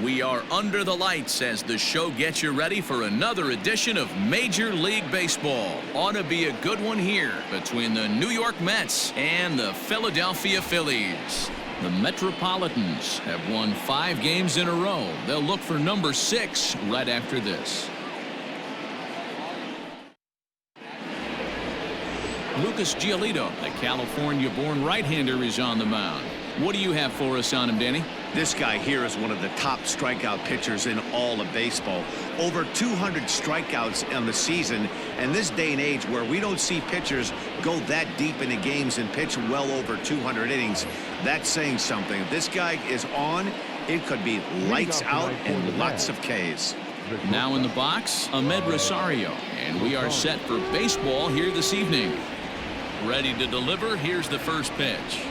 We are under the lights as the show gets you ready for another edition of Major League Baseball. Ought to be a good one here between the New York Mets and the Philadelphia Phillies. The Metropolitans have won 5 games in a row. They'll look for number 6 right after this. Lucas Giolito, the California-born right-hander, is on the mound. What do you have for us on him, Danny? This guy here is one of the top strikeout pitchers in all of baseball. Over 200 strikeouts on the season. And this day and age where we don't see pitchers go that deep into games and pitch well over 200 innings, that's saying something. If this guy is on, it could be lights out and lots of Ks. Now in the box, Ahmed Rosario. And we are set for baseball here this evening. Ready to deliver. Here's the first pitch.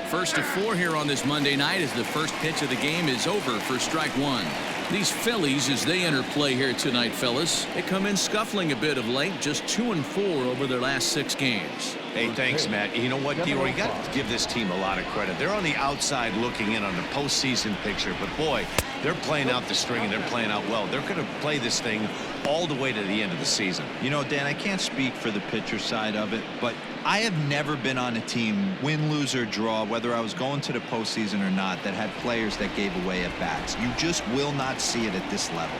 First of 4 here on this Monday night as the first pitch of the game is over for strike 1. These Phillies, as they enter play here tonight, fellas, they come in scuffling a bit of late, just 2-4 over their last 6 games. Hey, thanks, Matt. You know what, D-Roy, you got to give this team a lot of credit. They're on the outside looking in on the postseason picture, but boy, they're playing out the string and they're playing out well. They're going to play this thing all the way to the end of the season. You know, Dan, I can't speak for the pitcher side of it, but I have never been on a team, win, lose, or draw, whether I was going to the postseason or not, that had players that gave away at bats. You just will not see it at this level.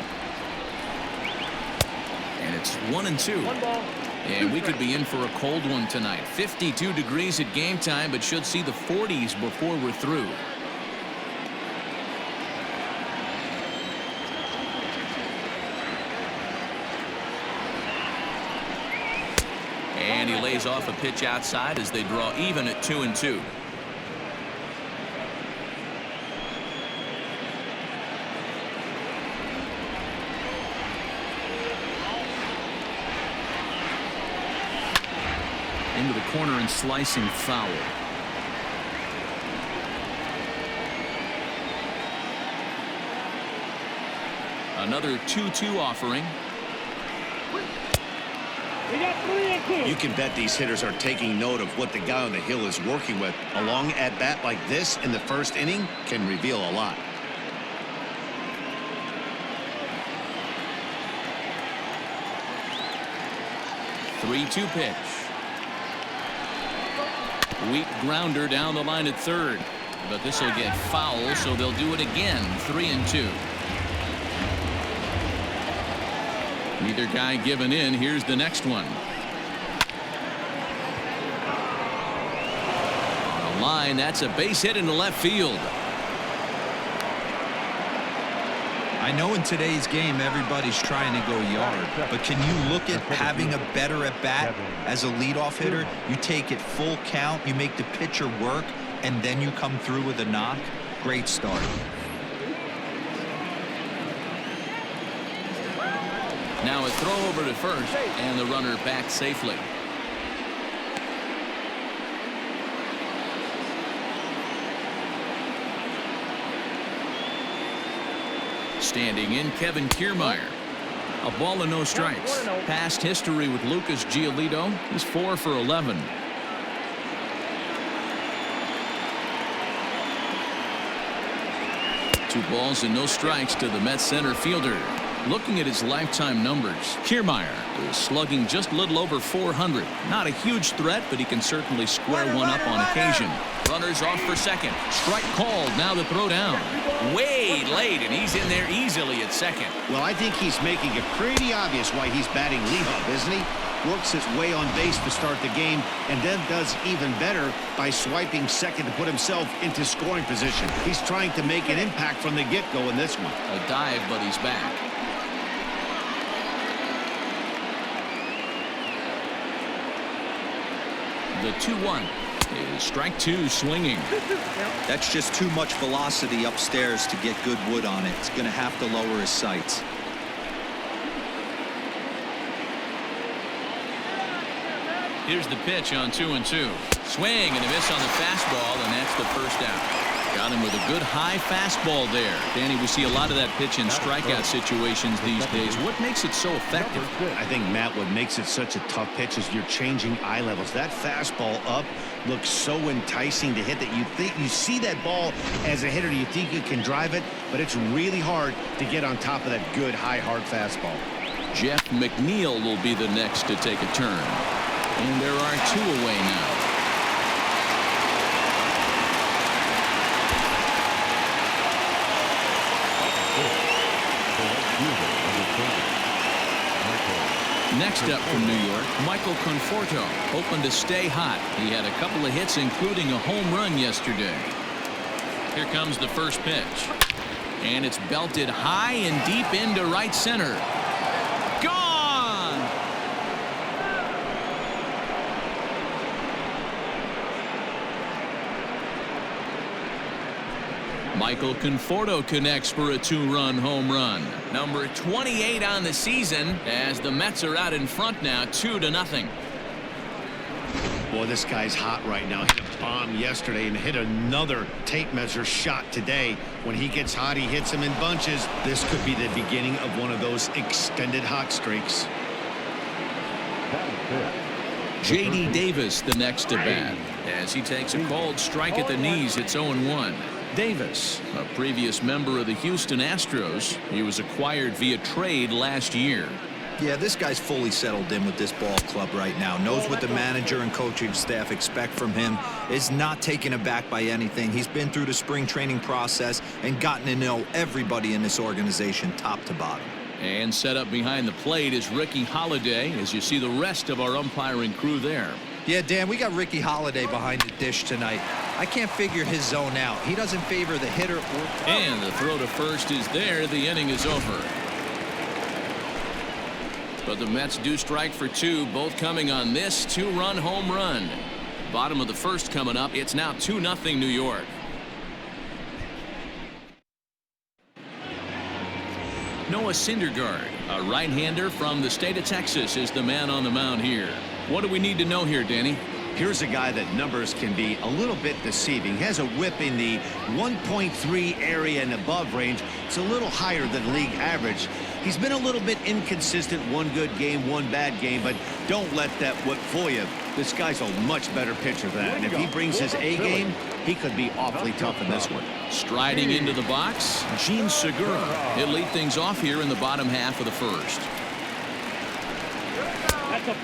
And it's 1-2. 1 ball. And we could be in for a cold one tonight. 52 degrees at game time, but should see the 40s before we're through. And he lays off a pitch outside as they draw even at 2-2. Into the corner and slicing foul. Another 2-2 offering. You can bet these hitters are taking note of what the guy on the hill is working with. A long at-bat like this in the first inning can reveal a lot. Three-two pitch. Weak grounder down the line at third. But this will get foul, so they'll do it again. 3-2. Neither guy giving in. Here's the next one. On the line, that's a base hit into left field. I know in today's game everybody's trying to go yard, but can you look at having a better at bat as a leadoff hitter? You take it full count, you make the pitcher work, and then you come through with a knock. Great start. Now a throw over to first, and the runner back safely. Standing in, Kevin Kiermeier. A ball and no strikes. Past history with Lucas Giolito. He's 4 for 11. Two balls and no strikes to the Mets center fielder. Looking at his lifetime numbers, Kiermeier is slugging just a little over 400. Not a huge threat, but he can certainly square one up on occasion. Runners off for second. Strike called. Now the throw down. Way late, and he's in there easily at second. Well, I think he's making it pretty obvious why he's batting leadoff, isn't he? Works his way on base to start the game, and then does even better by swiping second to put himself into scoring position. He's trying to make an impact from the get-go in this one. A dive, but he's back. The 2-1 is strike 2 swinging. That's just too much velocity upstairs to get good wood on it. It's going to have to lower his sights. Here's the pitch on 2-2. Swing and a miss on the fastball, and that's the first out. Got him with a good high fastball there. Danny, we see a lot of that pitch in strikeout situations these days. What makes it so effective? I think, Matt, what makes it such a tough pitch is you're changing eye levels. That fastball up looks so enticing to hit that you see that ball as a hitter, you think you can drive it, but it's really hard to get on top of that good high hard fastball. Jeff McNeil will be the next to take a turn. And there are two away now. Next up from New York, Michael Conforto, hoping to stay hot. He had a couple of hits, including a home run yesterday. Here comes the first pitch. And it's belted high and deep into right center. Gone! Michael Conforto connects for a two-run home run. Number 28 on the season as the Mets are out in front now 2-0. Boy, this guy's hot right now. Hit a bomb yesterday and hit another tape measure shot today. When he gets hot, he hits them in bunches. This could be the beginning of one of those extended hot streaks. J.D. Davis the next to bat as he takes a cold strike at the knees. It's 0-1. Davis, a previous member of the Houston Astros. He was acquired via trade last year. Yeah, this guy's fully settled in with this ball club right now. Knows what the manager and coaching staff expect from him. Is not taken aback by anything. He's been through the spring training process and gotten to know everybody in this organization top to bottom. And set up behind the plate is Ricky Holiday as you see the rest of our umpiring crew there. Yeah, Dan, we got Ricky Holiday behind the dish tonight. I can't figure his zone out. He doesn't favor the hitter. And the throw to first is there. The inning is over. But the Mets do strike for two, both coming on this two-run home run. Bottom of the first coming up. It's now 2-0 New York. Noah Syndergaard, a right-hander from the state of Texas, is the man on the mound here. What do we need to know here, Danny? Here's a guy that numbers can be a little bit deceiving. He has a whip in the 1.3 area and above range. It's a little higher than league average. He's been a little bit inconsistent. One good game, one bad game, but don't let that whip fool you. This guy's a much better pitcher than that. And if he brings his A game, he could be awfully tough in this one. Striding into the box, Gene Segura. He'll lead things off here in the bottom half of the first.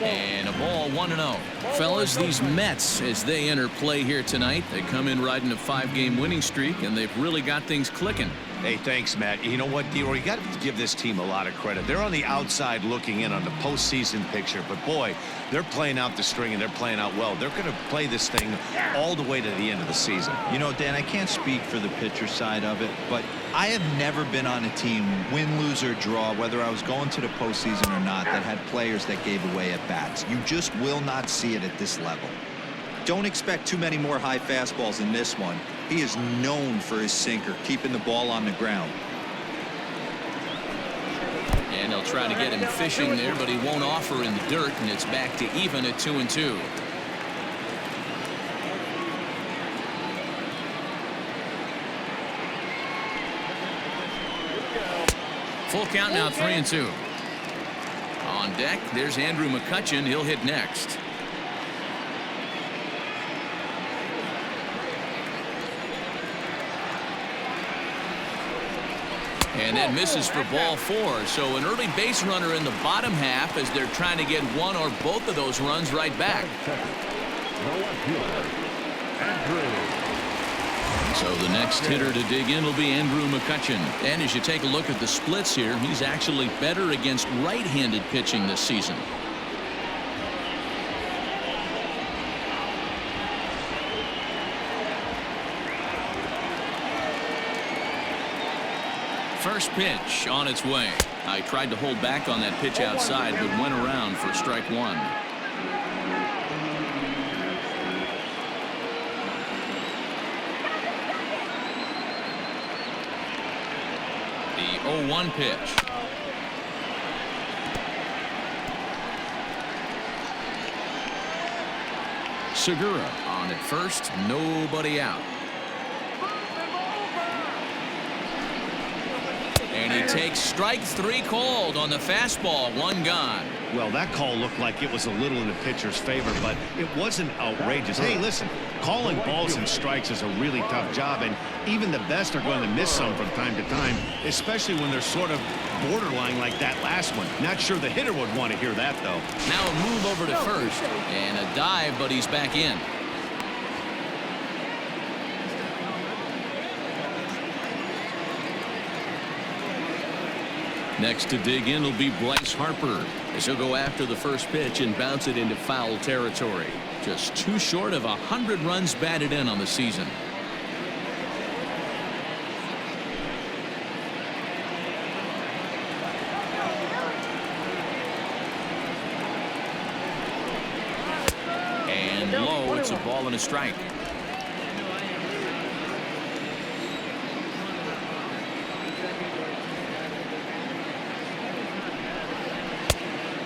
And a ball 1-0. Fellas, these Mets, as they enter play here tonight, they come in riding a 5-game winning streak, and they've really got things clicking. Hey, thanks, Matt. You know what, D-Roy, you got to give this team a lot of credit. They're on the outside looking in on the postseason picture, but boy, they're playing out the string and they're playing out well. They're going to play this thing all the way to the end of the season. You know, Dan, I can't speak for the pitcher side of it, but I have never been on a team, win, lose, or draw, whether I was going to the postseason or not, that had players that gave away at bats. You just will not see it at this level. Don't expect too many more high fastballs in this one. He is known for his sinker, keeping the ball on the ground. And they'll try to get him fishing there, but he won't offer in the dirt, and it's back to even at 2-2. Full count now, 3-2. On deck, there's Andrew Mccutchen. He'll hit next. And that misses for ball 4. So an early base runner in the bottom half as they're trying to get one or both of those runs right back. So the next hitter to dig in will be Andrew Mccutchen. And as you take a look at the splits here, he's actually better against right-handed pitching this season. First pitch on its way. I tried to hold back on that pitch outside, but went around for strike one. The 0-1 pitch. Segura on at first, nobody out. And he takes strike 3 called on the fastball, 1 gone. Well, that call looked like it was a little in the pitcher's favor, but it wasn't outrageous. Hey, listen, calling balls and strikes is a really tough job, and even the best are going to miss some from time to time, especially when they're sort of borderline like that last one. Not sure the hitter would want to hear that, though. Now a move over to first, and a dive, but he's back in. Next to dig in will be Bryce Harper, as he'll go after the first pitch and bounce it into foul territory. Just 2 short of 100 runs batted in on the season. And low, it's a ball and a strike.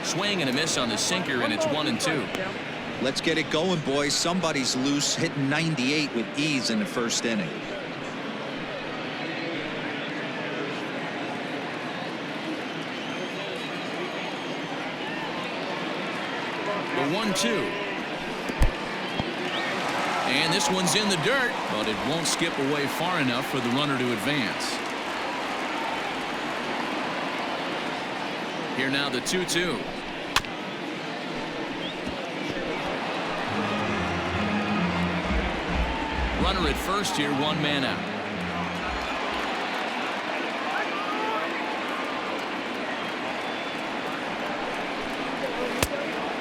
Swing and a miss on the sinker, and it's 1-2. Let's get it going, boys. Somebody's loose, hitting 98 with ease in the first inning. The 1-2. And this one's in the dirt, but it won't skip away far enough for the runner to advance. Here now the 2-2. Runner at first here, 1 man out.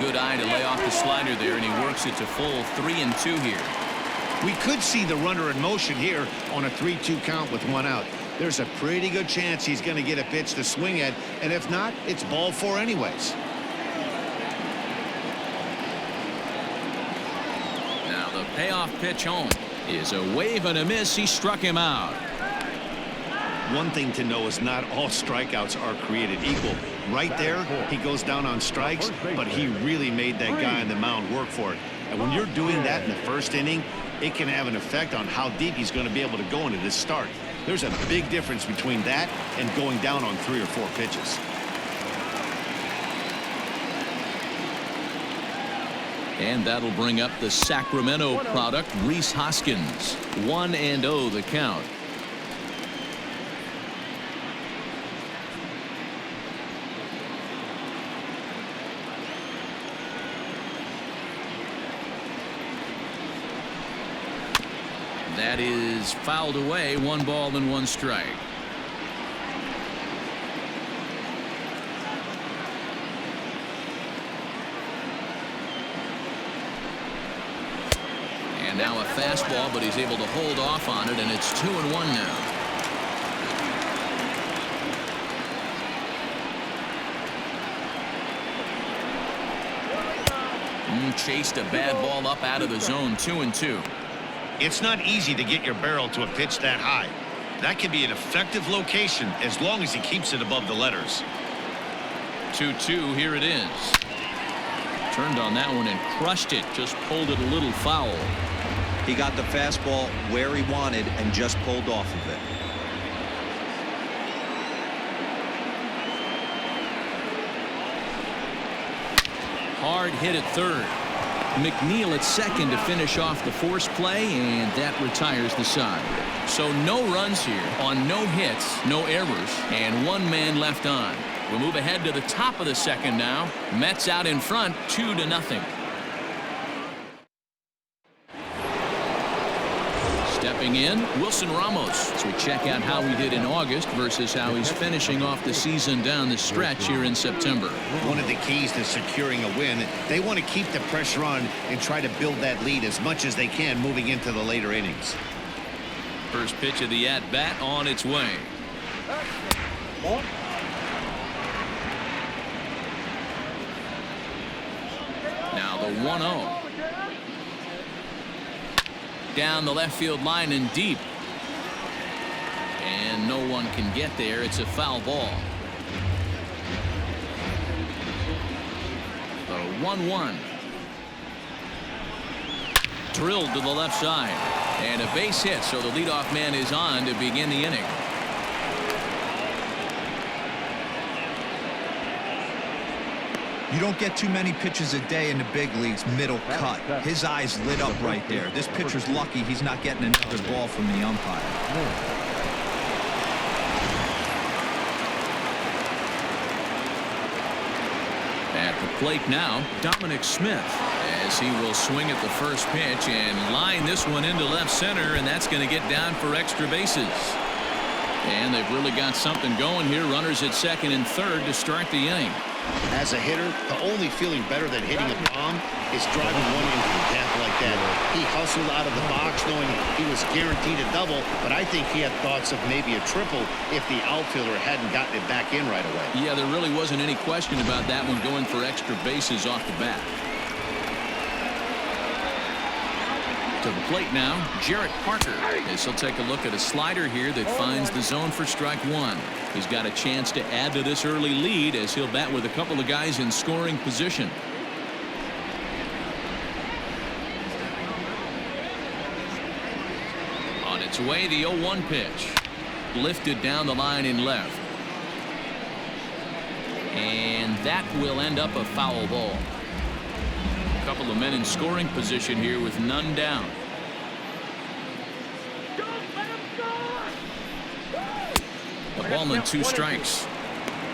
Good eye to lay off the slider there, and he works it to full 3-2 here. We could see the runner in motion here on a 3-2 count with 1 out. There's a pretty good chance he's going to get a pitch to swing at, and if not, it's ball 4 anyways. Now the payoff pitch home is a wave and a miss. He struck him out. One thing to know is not all strikeouts are created equal. Right there, he goes down on strikes, but he really made that guy on the mound work for it. And when you're doing that in the first inning, it can have an effect on how deep he's going to be able to go into this start. There's a big difference between that and going down on 3 or 4 pitches. And that'll bring up the Sacramento product, Rhys Hoskins. 1-0 the count. That is fouled away. 1 ball and 1 strike. And now a fastball, but he's able to hold off on it, and it's 2-1 now. Chased a bad ball up out of the zone. 2-2. It's not easy to get your barrel to a pitch that high. That can be an effective location as long as he keeps it above the letters. 2-2, here it is. Turned on that one and crushed it. Just pulled it a little foul. He got the fastball where he wanted and just pulled off of it. Hard hit at third. McNeil at second to finish off the force play, and that retires the side. So no runs here on no hits, no errors, and 1 man left on. We'll move ahead to the top of the second now. Mets out in front, 2-0. Stepping in, Wilson Ramos, as we check out how he did in August versus how he's finishing off the season down the stretch here in September. One of the keys to securing a win, they want to keep the pressure on and try to build that lead as much as they can moving into the later innings. First pitch of the at-bat on its way. Now the 1-0. Down the left field line and deep. And no one can get there. It's a foul ball. The 1-1. drilled to the left side. And a base hit, so the leadoff man is on to begin the inning. You don't get too many pitches a day in the big leagues middle cut. His eyes lit up right there. This pitcher's lucky he's not getting another ball from the umpire. At the plate now, Dominic Smith, as he will swing at the first pitch and line this one into left center, and that's going to get down for extra bases. And they've really got something going here. Runners at second and third to start the inning. As a hitter, the only feeling better than hitting a bomb is driving one into the gap like that. He hustled out of the box knowing he was guaranteed a double, but I think he had thoughts of maybe a triple if the outfielder hadn't gotten it back in right away. Yeah, there really wasn't any question about that one, going for extra bases off the bat. To the plate now, Jarrett Parker, as he'll take a look at a slider here that finds the zone for strike one. He's got a chance to add to this early lead as he'll bat with a couple of guys in scoring position. On its way, the 0-1 pitch. Lifted down the line in left. And that will end up a foul ball. A couple of men in scoring position here with none down. A ball and 2 strikes.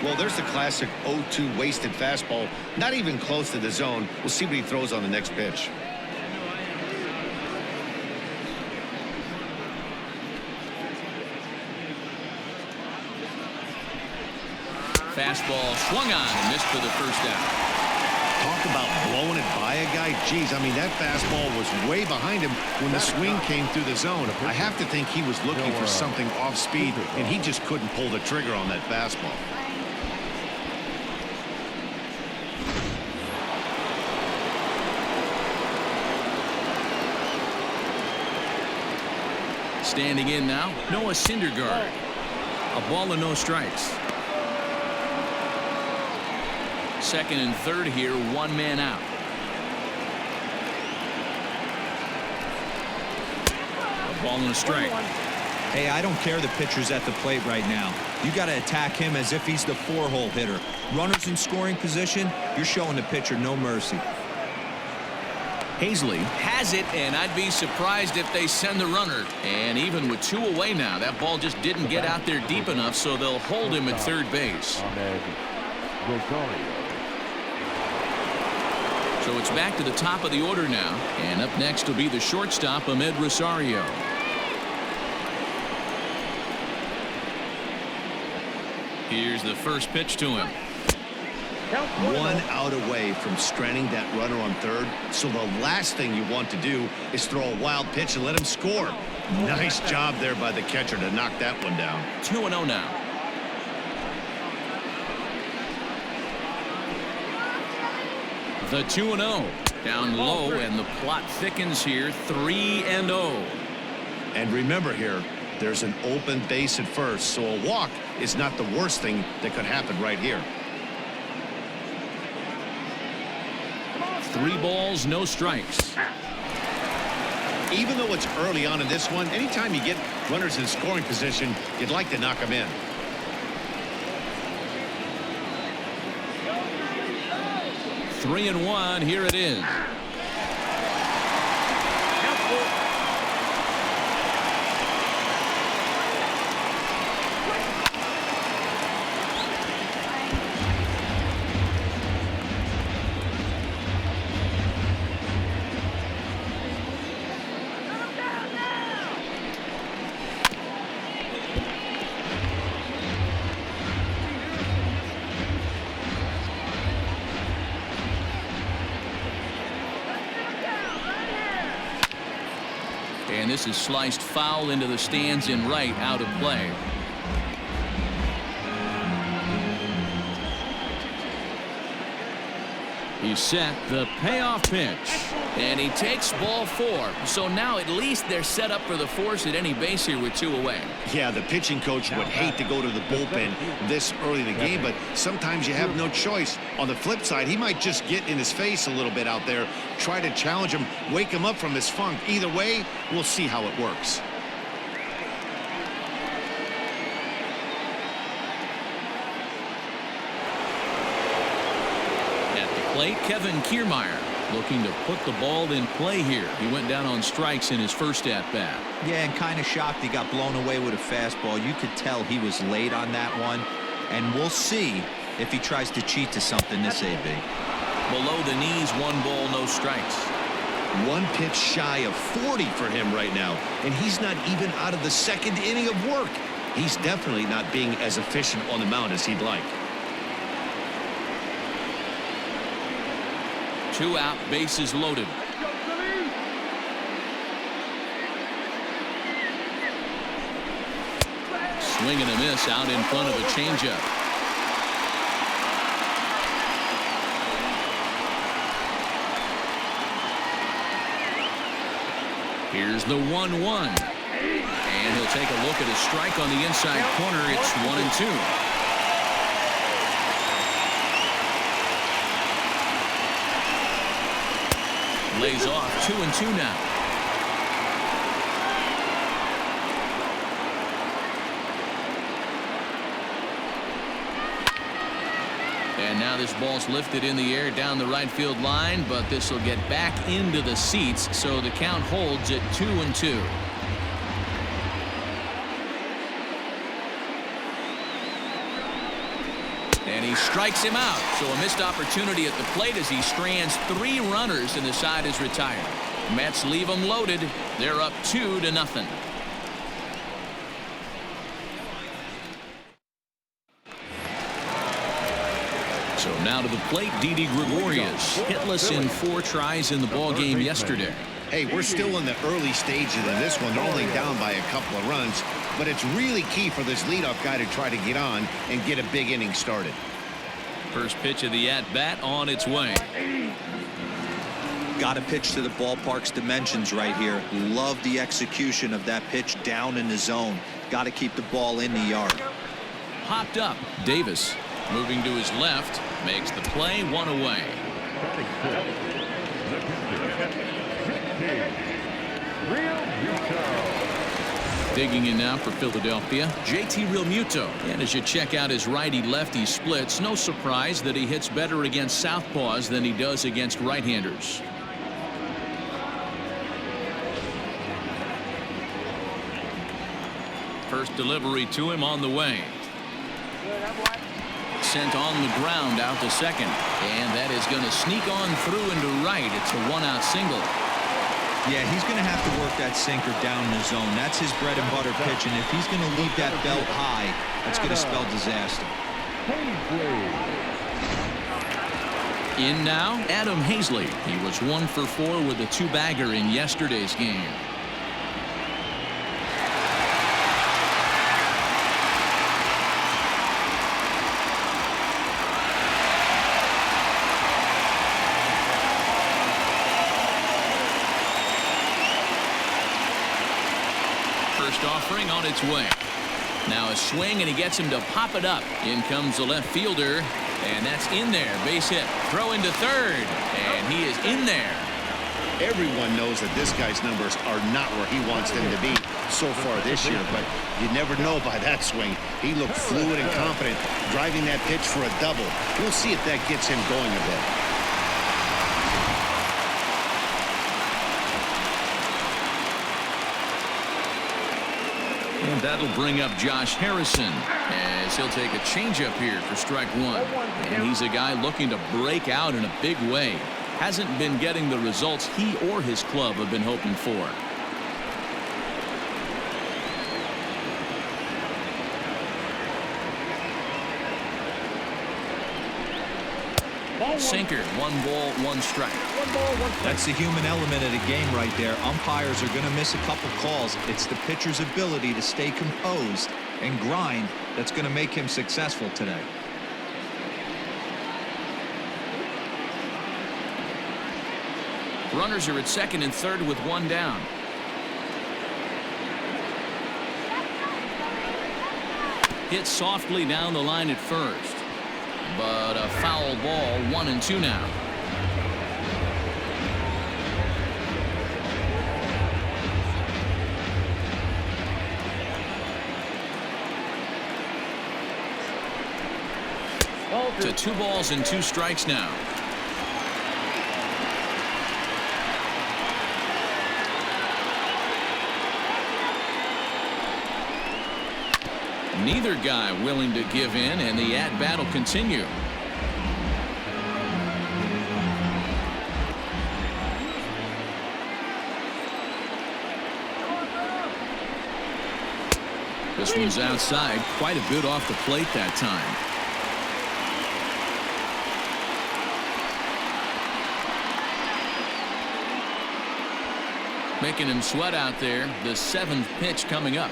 Well, there's the classic 0-2 wasted fastball. Not even close to the zone. We'll see what he throws on the next pitch. Fastball swung on and missed for the first out. Talk about blowing it by a guy. Geez, I mean, that fastball was way behind him when the swing came through the zone. I have to think he was looking for something off speed, and he just couldn't pull the trigger on that fastball. Standing in now, Noah Syndergaard. A ball and no strikes. Second and third here, 1 man out. A ball and a strike. Hey, I don't care the pitcher's at the plate right now. You got to attack him as if he's the 4-hole hitter. Runners in scoring position, you're showing the pitcher no mercy. Hazley has it, and I'd be surprised if they send the runner. And even with 2 away now, that ball just didn't get out there deep enough, so they'll hold him at third base. So it's back to the top of the order now, and up next will be the shortstop, Ahmed Rosario. Here's the first pitch to him. 1 out away from stranding that runner on third, so the last thing you want to do is throw a wild pitch and let him score. Nice job there by the catcher to knock that one down. 2-0 now. The 2-0 down low, and the plot thickens here. 3-0. And remember here, there's an open base at first, so a walk is not the worst thing that could happen right here. 3 balls, no strikes. Even though it's early on in this one, anytime you get runners in scoring position, you'd like to knock them in. Three and 1. Here it is. And this is sliced foul into the stands in right, out of play. He's set. The payoff pitch. And he takes ball 4. So now at least they're set up for the force at any base here with 2 away. Yeah, the pitching coach would hate to go to the bullpen this early in the game, but sometimes you have no choice. On the flip side, he might just get in his face a little bit out there, try to challenge him, wake him up from his funk. Either way, we'll see how it works. At the plate, Kevin Kiermeier looking to put the ball in play here. He went down on strikes in his first at-bat. Yeah, and kind of shocked he got blown away with a fastball. You could tell he was late on that one. And we'll see if he tries to cheat to something this AB. Below the knees, 1 ball, no strikes. 1 pitch shy of 40 for him right now, and he's not even out of the 2nd inning of work. He's definitely not being as efficient on the mound as he'd like. 2 out, bases loaded. Swing and a miss out in front of a changeup. Here's the 1-1. And he'll take a look at a strike on the inside corner. It's 1-2. Lays off 2-2 now. And now this ball's lifted in the air down the right field line, but this will get back into the seats, so the count holds at 2-2. And he strikes him out. So a missed opportunity at the plate as he strands 3 runners and the side is retired. Mets leave them loaded. They're up 2-0. So now to the plate, Didi Gregorius, hitless in 4 tries in the ball game yesterday. Hey, we're still in the early stages of this one. They're only down by a couple of runs, but it's really key for this leadoff guy to try to get on and get a big inning started. First pitch of the at-bat on its way. Got to pitch to the ballpark's dimensions right here. Love the execution of that pitch down in the zone. Got to keep the ball in the yard. Hopped up. Davis moving to his left, makes the play, 1 away. Digging in now for Philadelphia, JT Realmuto. And as you check out his righty-lefty splits, no surprise that he hits better against southpaws than he does against right-handers. First delivery to him on the way. Sent on the ground out to second, and that is going to sneak on through into right. It's a 1-out single. Yeah, he's going to have to work that sinker down in the zone. That's his bread and butter pitch, and if he's going to leave that belt high, that's going to spell disaster. In now, Adam Hazley. He was 1 for 4 with a 2-bagger in yesterday's game. Offering on its way. Now a swing, and he gets him to pop it up. In comes the left fielder, and that's in there. Base hit. Throw into third, and he is in there. Everyone knows that this guy's numbers are not where he wants them to be so far this year, but you never know by that swing. He looked fluid and confident, driving that pitch for a double. We'll see if that gets him going a bit. And that'll bring up Josh Harrison as he'll take a changeup here for strike 1. And he's a guy looking to break out in a big way. Hasn't been getting the results he or his club have been hoping for. Sinker, 1 ball, 1 strike. That's the human element of the game right there. Umpires are going to miss a couple calls. It's the pitcher's ability to stay composed and grind that's going to make him successful today. Runners are at second and third with one down. Hit softly down the line at first, but a foul ball. 1-2 now. To 2 balls and 2 strikes now. Neither guy willing to give in, and the at-bat will continue. This one's outside, quite a bit off the plate that time. Making him sweat out there. The 7th pitch coming up.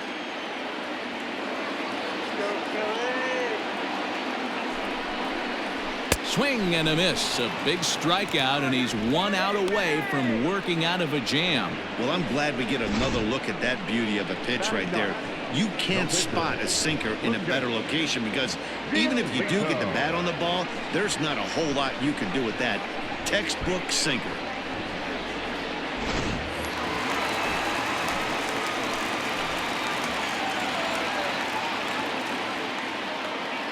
Swing and a miss. A big strikeout, and he's 1 out away from working out of a jam. Well, I'm glad we get another look at that beauty of a pitch right there. You can't spot a sinker in a better location, because even if you do get the bat on the ball, there's not a whole lot you can do with that. Textbook sinker.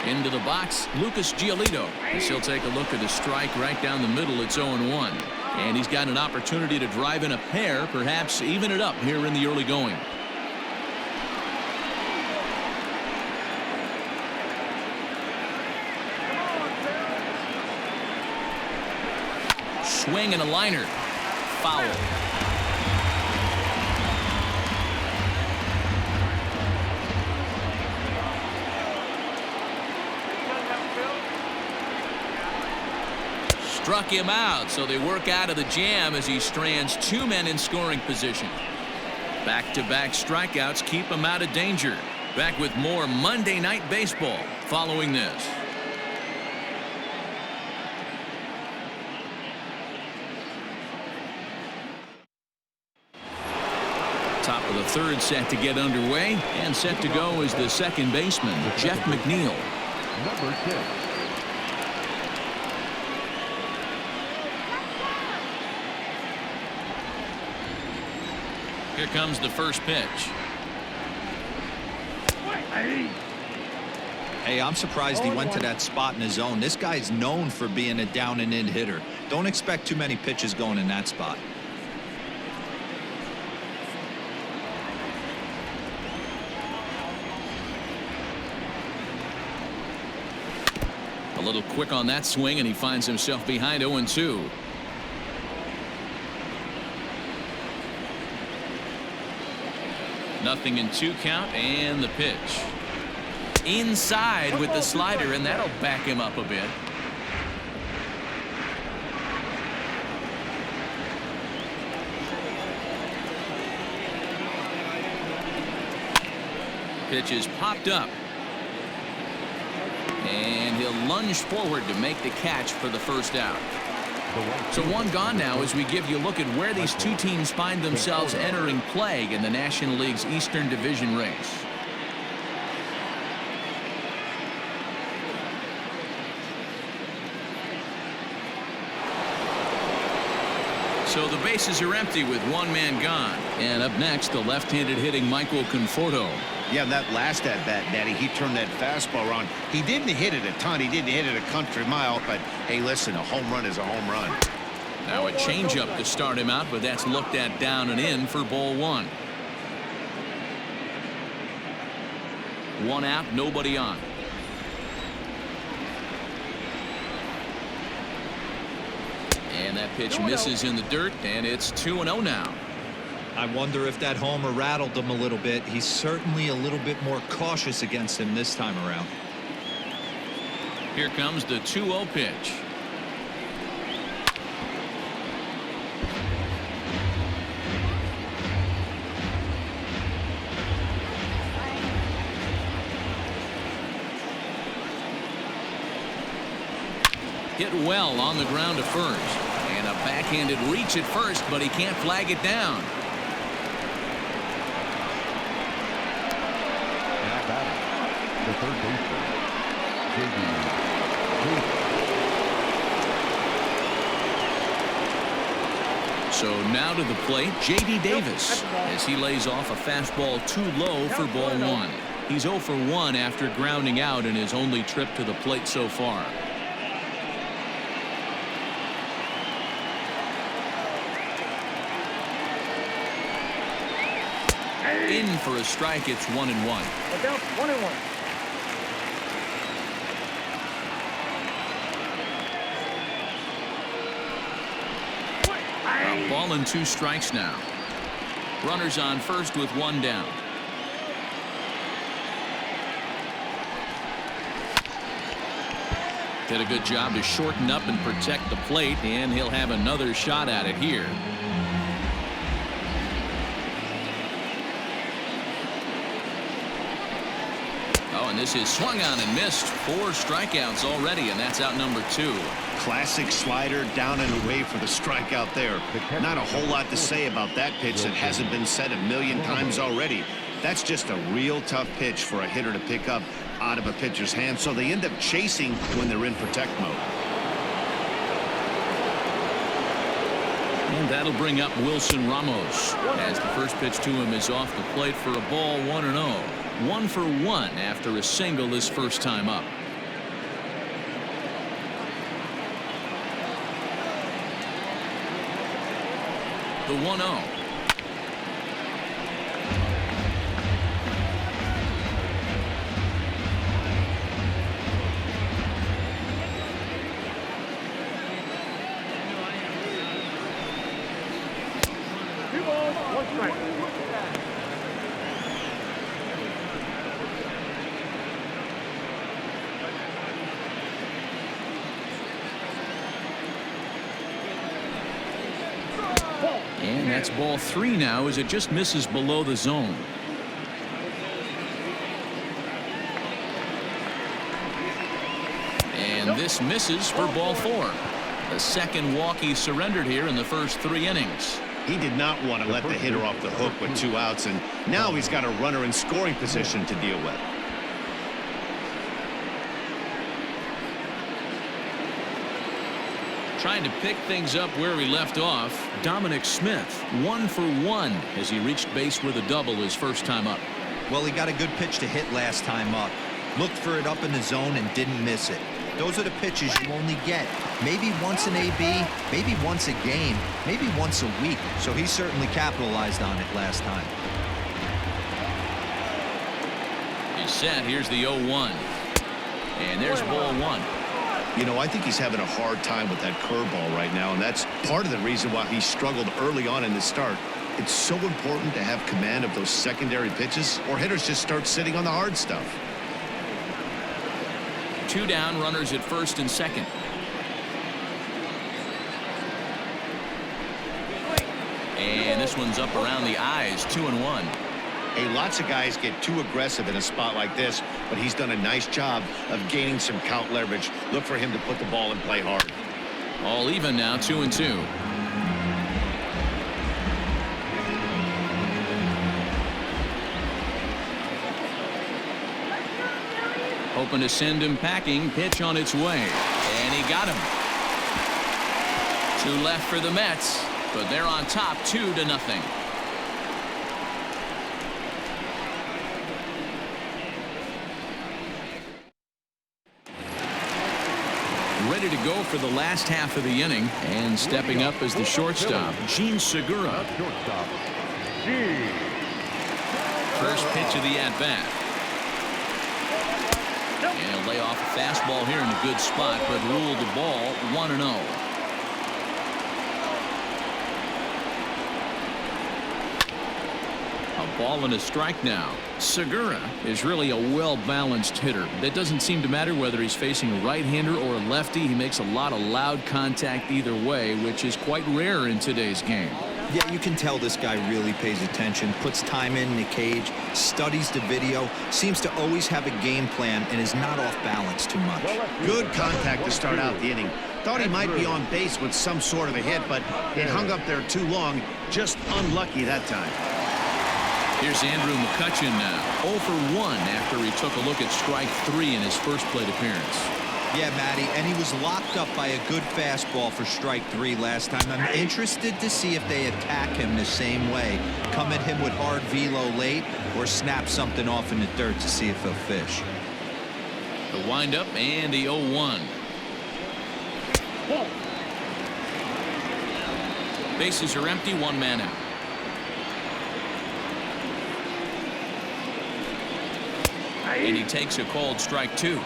Into the box, Lucas Giolito. He'll take a look at the strike right down the middle. It's 0-1. And he's got an opportunity to drive in a pair, perhaps even it up here in the early going. Swing and a liner. Foul. Struck him out, so they work out of the jam as he strands 2 men in scoring position. Back-to-back strikeouts keep him out of danger. Back with more Monday Night Baseball following this. Top of the 3rd set to get underway, and set to go is the second baseman, Jeff McNeil. Number 6. Here comes the first pitch. Hey, I'm surprised he went to that spot in his zone. This guy's known for being a down and in hitter. Don't expect too many pitches going in that spot. A little quick on that swing, and he finds himself behind 0-2. Nothing in 2 count, and the pitch. Inside with the slider, and that'll back him up a bit. Pitch is popped up. And he'll lunge forward to make the catch for the first out. So 1 gone now as we give you a look at where these 2 teams find themselves entering play in the National League's Eastern Division race. So the bases are empty with 1 man gone. And up next, the left-handed hitting Michael Conforto. Yeah, that last at-bat, Daddy, he turned that fastball around. He didn't hit it a ton. He didn't hit it a country mile. But, hey, listen, a home run is a home run. Now a changeup to start him out, but that's looked at down and in for ball 1. 1 out, nobody on. And that pitch misses in the dirt, and it's 2-0 now. I wonder if that homer rattled him a little bit. He's certainly a little bit more cautious against him this time around. Here comes the 2-0 pitch. Hit well on the ground to first. And a backhanded reach at first, but he can't flag it down. Now batting, the third baseman, So now to the plate, J.D. Davis, as he lays off a fastball too low for ball one. He's 0 for 1 after grounding out in his only trip to the plate so far. In for a strike. It's 1-1. Look out, 1-1. A ball and 2 strikes now. Runners on first with 1 down. Did a good job to shorten up and protect the plate, and he'll have another shot at it here. And this is swung on and missed. 4 strikeouts already, and that's out number 2. Classic slider down and away for the strikeout there. Not a whole lot to say about that pitch that hasn't been said a million times already. That's just a real tough pitch for a hitter to pick up out of a pitcher's hand, so they end up chasing when they're in protect mode. And that'll bring up Wilson Ramos, as the first pitch to him is off the plate for a ball. 1-0. 1 for 1 after a single his first time up. The 1-0. Two balls, 1 strike. And that's ball 3 now, as it just misses below the zone. And this misses for ball 4. The second walk he surrendered here in the first 3 innings. He did not want to let the hitter off the hook with 2 outs, and now he's got a runner in scoring position to deal with. Trying to pick things up where he left off, Dominic Smith, 1 for 1 as he reached base with a double his first time up. Well, he got a good pitch to hit last time up. Looked for it up in the zone and didn't miss it. Those are the pitches you only get maybe once in AB, maybe once a game, maybe once a week. So he certainly capitalized on it last time. He's set. Here's the 0-1. And there's ball 1. You know, I think he's having a hard time with that curveball right now, and that's part of the reason why he struggled early on in the start. It's so important to have command of those secondary pitches, or hitters just start sitting on the hard stuff. 2 down, runners at first and second. And this one's up around the eyes, 2-1. Hey, lots of guys get too aggressive in a spot like this, but he's done a nice job of gaining some count leverage. Look for him to put the ball in play hard. All even now, 2-2. Hoping to send him packing. Pitch on its way. And he got him. 2 left for the Mets, but they're on top 2-0. Ready to go for the last half of the inning, and stepping up as the shortstop, Gene Segura. First pitch of the at-bat. And he'll lay off a fastball here in a good spot, but ruled the ball 1-0. A ball and a strike now. Segura is really a well-balanced hitter. That doesn't seem to matter whether he's facing a right-hander or a lefty. He makes a lot of loud contact either way, which is quite rare in today's game. Yeah, you can tell this guy really pays attention, puts time in the cage, studies the video, seems to always have a game plan, and is not off balance too much. Good contact to start out the inning. Thought he might be on base with some sort of a hit, but it hung up there too long. Just unlucky that time. Here's Andrew Mccutchen now. 0 for 1 after he took a look at strike 3 in his first plate appearance. Yeah, Matty, and he was locked up by a good fastball for strike 3 last time. I'm interested to see if they attack him the same way. Come at him with hard velo late or snap something off in the dirt to see if he'll fish. The windup and the 0-1. Bases are empty, 1 man out. And he takes a called strike 2.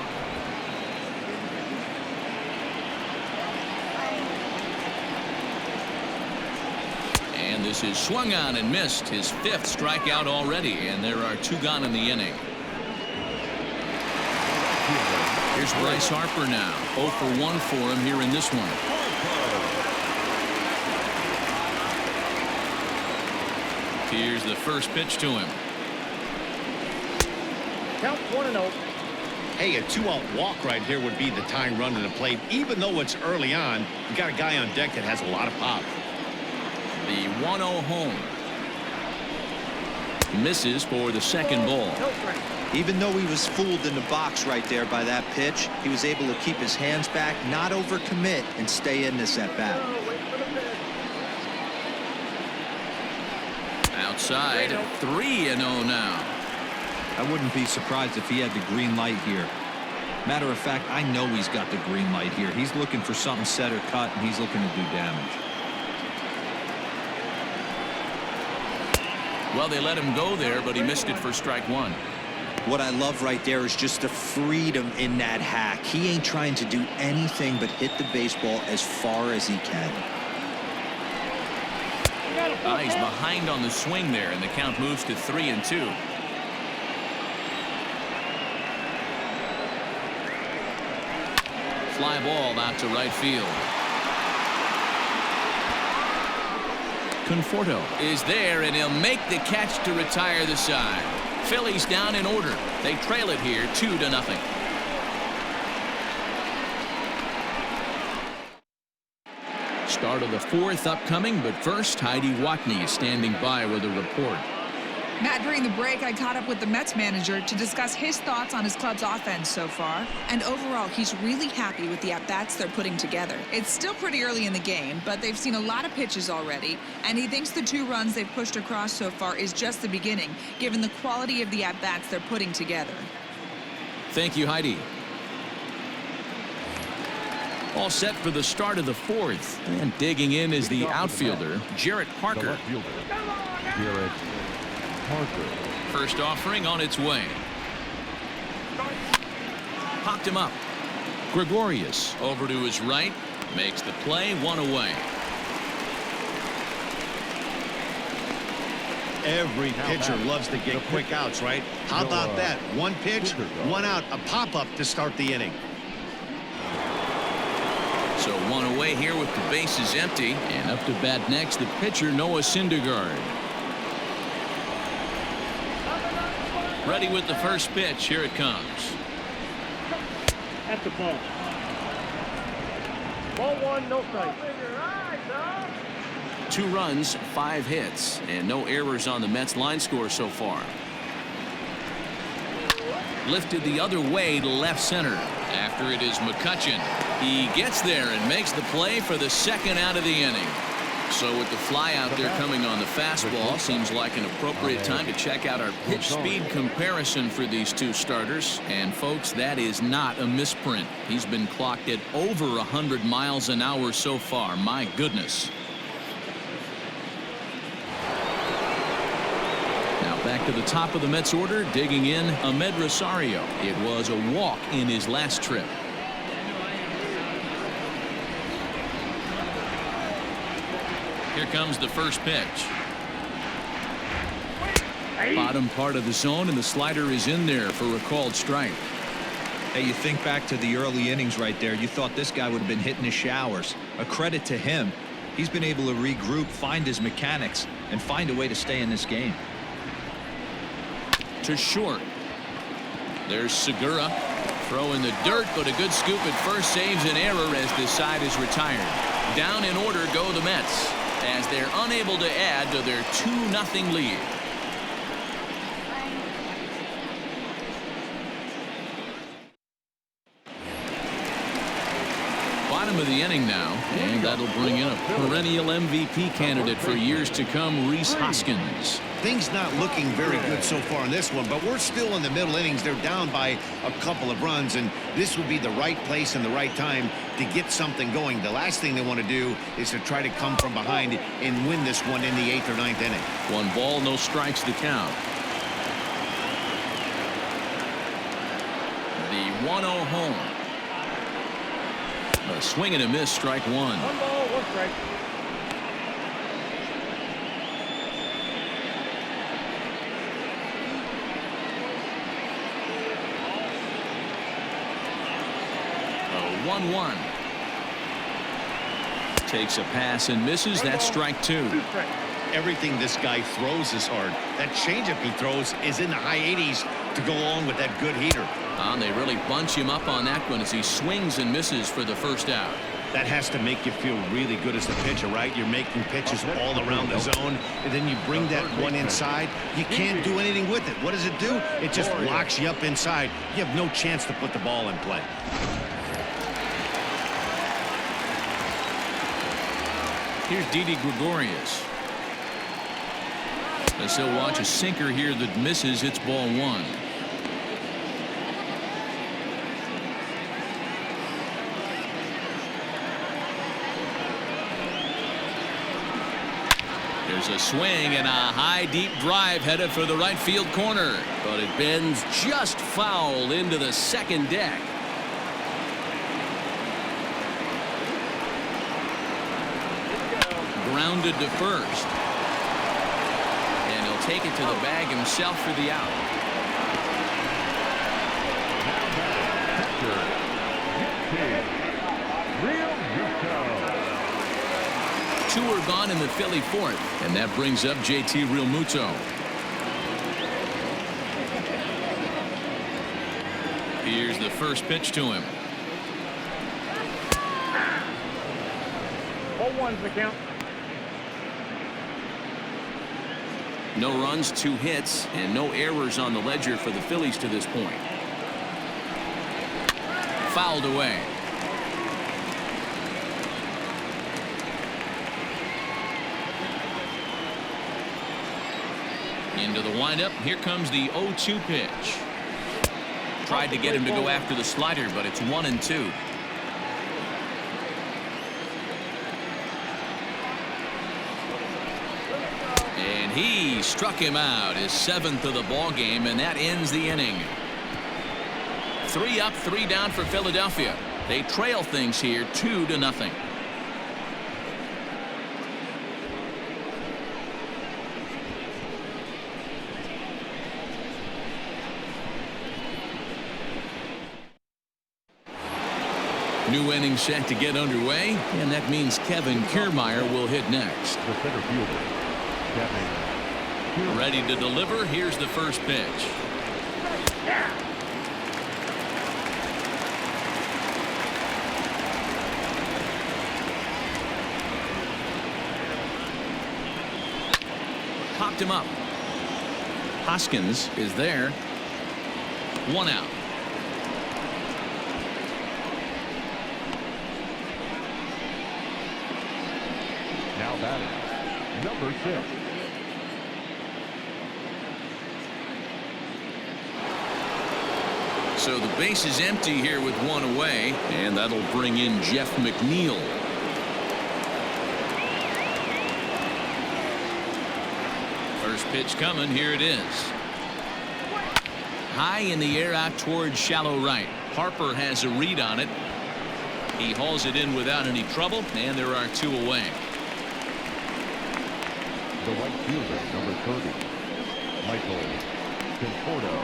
And this is swung on and missed, his 5th strikeout already, and there are 2 gone in the inning. Here's Bryce Harper now. 0 for 1 for him here in this one. Here's the first pitch to him. Count 1-0. Hey, a 2-out walk right here would be the tying run to the plate. Even though it's early on, you got a guy on deck that has a lot of pop. The 1-0 home. Misses for the second ball. No strike. Even though he was fooled in the box right there by that pitch, he was able to keep his hands back, not overcommit, and stay in this at-bat. Outside, 3-0 now. I wouldn't be surprised if he had the green light here. Matter of fact, I know he's got the green light here. He's looking for something set or cut, and he's looking to do damage. Well, they let him go there, but he missed it for strike 1. What I love right there is just the freedom in that hack. He ain't trying to do anything but hit the baseball as far as he can. He's behind on the swing there, and the count moves to 3-2. Fly ball out to right field. Conforto is there, and he'll make the catch to retire the side. Phillies down in order. They trail it here 2-0. Start of the 4th upcoming, but first, Heidi Watney is standing by with a report. Matt, during the break, I caught up with the Mets manager to discuss his thoughts on his club's offense so far. And overall, he's really happy with the at-bats they're putting together. It's still pretty early in the game, but they've seen a lot of pitches already. And he thinks the 2 runs they've pushed across so far is just the beginning, given the quality of the at-bats they're putting together. Thank you, Heidi. All set for the start of the 4th. And digging in is the outfielder, Javier Parker. Javier Parker. First offering on its way. Popped him up. Gregorius over to his right. Makes the play, 1 away. Every pitcher loves to get quick outs, right? How about that? 1 pitch, 1 out, a pop-up to start the inning. So 1 away here with the bases empty. And up to bat next, the pitcher, Noah Syndergaard. Ready with the first pitch. Here it comes. At the ball. Ball 1, no strike. 2 runs, 5 hits, and no errors on the Mets line score so far. Lifted the other way to left center. After it is Mccutchen. He gets there and makes the play for the 2nd out of the inning. So with the fly out there coming on the fastball, seems like an appropriate time to check out our pitch speed comparison for these 2 starters. And folks, that is not a misprint. He's been clocked at over 100 miles an hour so far. My goodness. Now back to the top of the Mets order, digging in Amed Rosario. It was a walk in his last trip. Here comes the first pitch. Bottom part of the zone, and the slider is in there for a called strike. Hey, you think back to the early innings right there. You thought this guy would have been hitting his showers. A credit to him. He's been able to regroup, find his mechanics, and find a way to stay in this game. To short. There's Segura. Throw in the dirt, but a good scoop at first saves an error as this side is retired. Down in order go the Mets as they're unable to add to their 2-0 lead. Bottom of the inning now, and that'll bring in a perennial MVP candidate for years to come, Rhys Hoskins. Things not looking very good so far in this one, but we're still in the middle innings. They're down by a couple of runs, and this would be the right place and the right time to get something going. The last thing they want to do is to try to come from behind and win this one in the 8th or 9th inning. 1 ball, no strikes the count. The 1-0 home. A swing and a miss, strike 1. 1 ball, 1 strike. A 1-1. Takes a pass and misses. That's strike 2. 2 strikes. Everything this guy throws is hard. That changeup he throws is in the high 80s to go along with that good heater. They really bunch him up on that one as he swings and misses for the first out. That has to make you feel really good as the pitcher, right? You're making pitches all around the zone, and then you bring that one inside. You can't do anything with it. What does it do? It just locks you up inside. You have no chance to put the ball in play. Here's Didi Gregorius. As he'll watch a sinker here that misses. It's ball 1. There's a swing and a high deep drive headed for the right field corner, but it bends just foul into the second deck. Grounded to first, and he'll take it to the bag himself for the out. Two are gone in the Philly 4th, and that brings up JT Realmuto. Here's the first pitch to him. 0-1's the count. No runs, 2 hits, and no errors on the ledger for the Phillies to this point. Fouled away. Into the windup. Here comes the 0-2 pitch. Tried to get him to go after the slider, but it's 1-2. And he struck him out, his 7th of the ball game, and that ends the inning. 3 up, 3 down for Philadelphia. They trail things here 2-0. New inning set to get underway, and that means Kevin Kiermeier will hit next. The center fielder, Kevin. Ready to deliver. Here's the first pitch. Popped him up. Hoskins is there. 1 out. Now batting, number 6. So the base is empty here with 1 away, and that'll bring in Jeff McNeil. First pitch coming. Here it is. High in the air out towards shallow right. Harper has a read on it. He hauls it in without any trouble, and there are 2 away. The right fielder, number 30, Michael Conforto.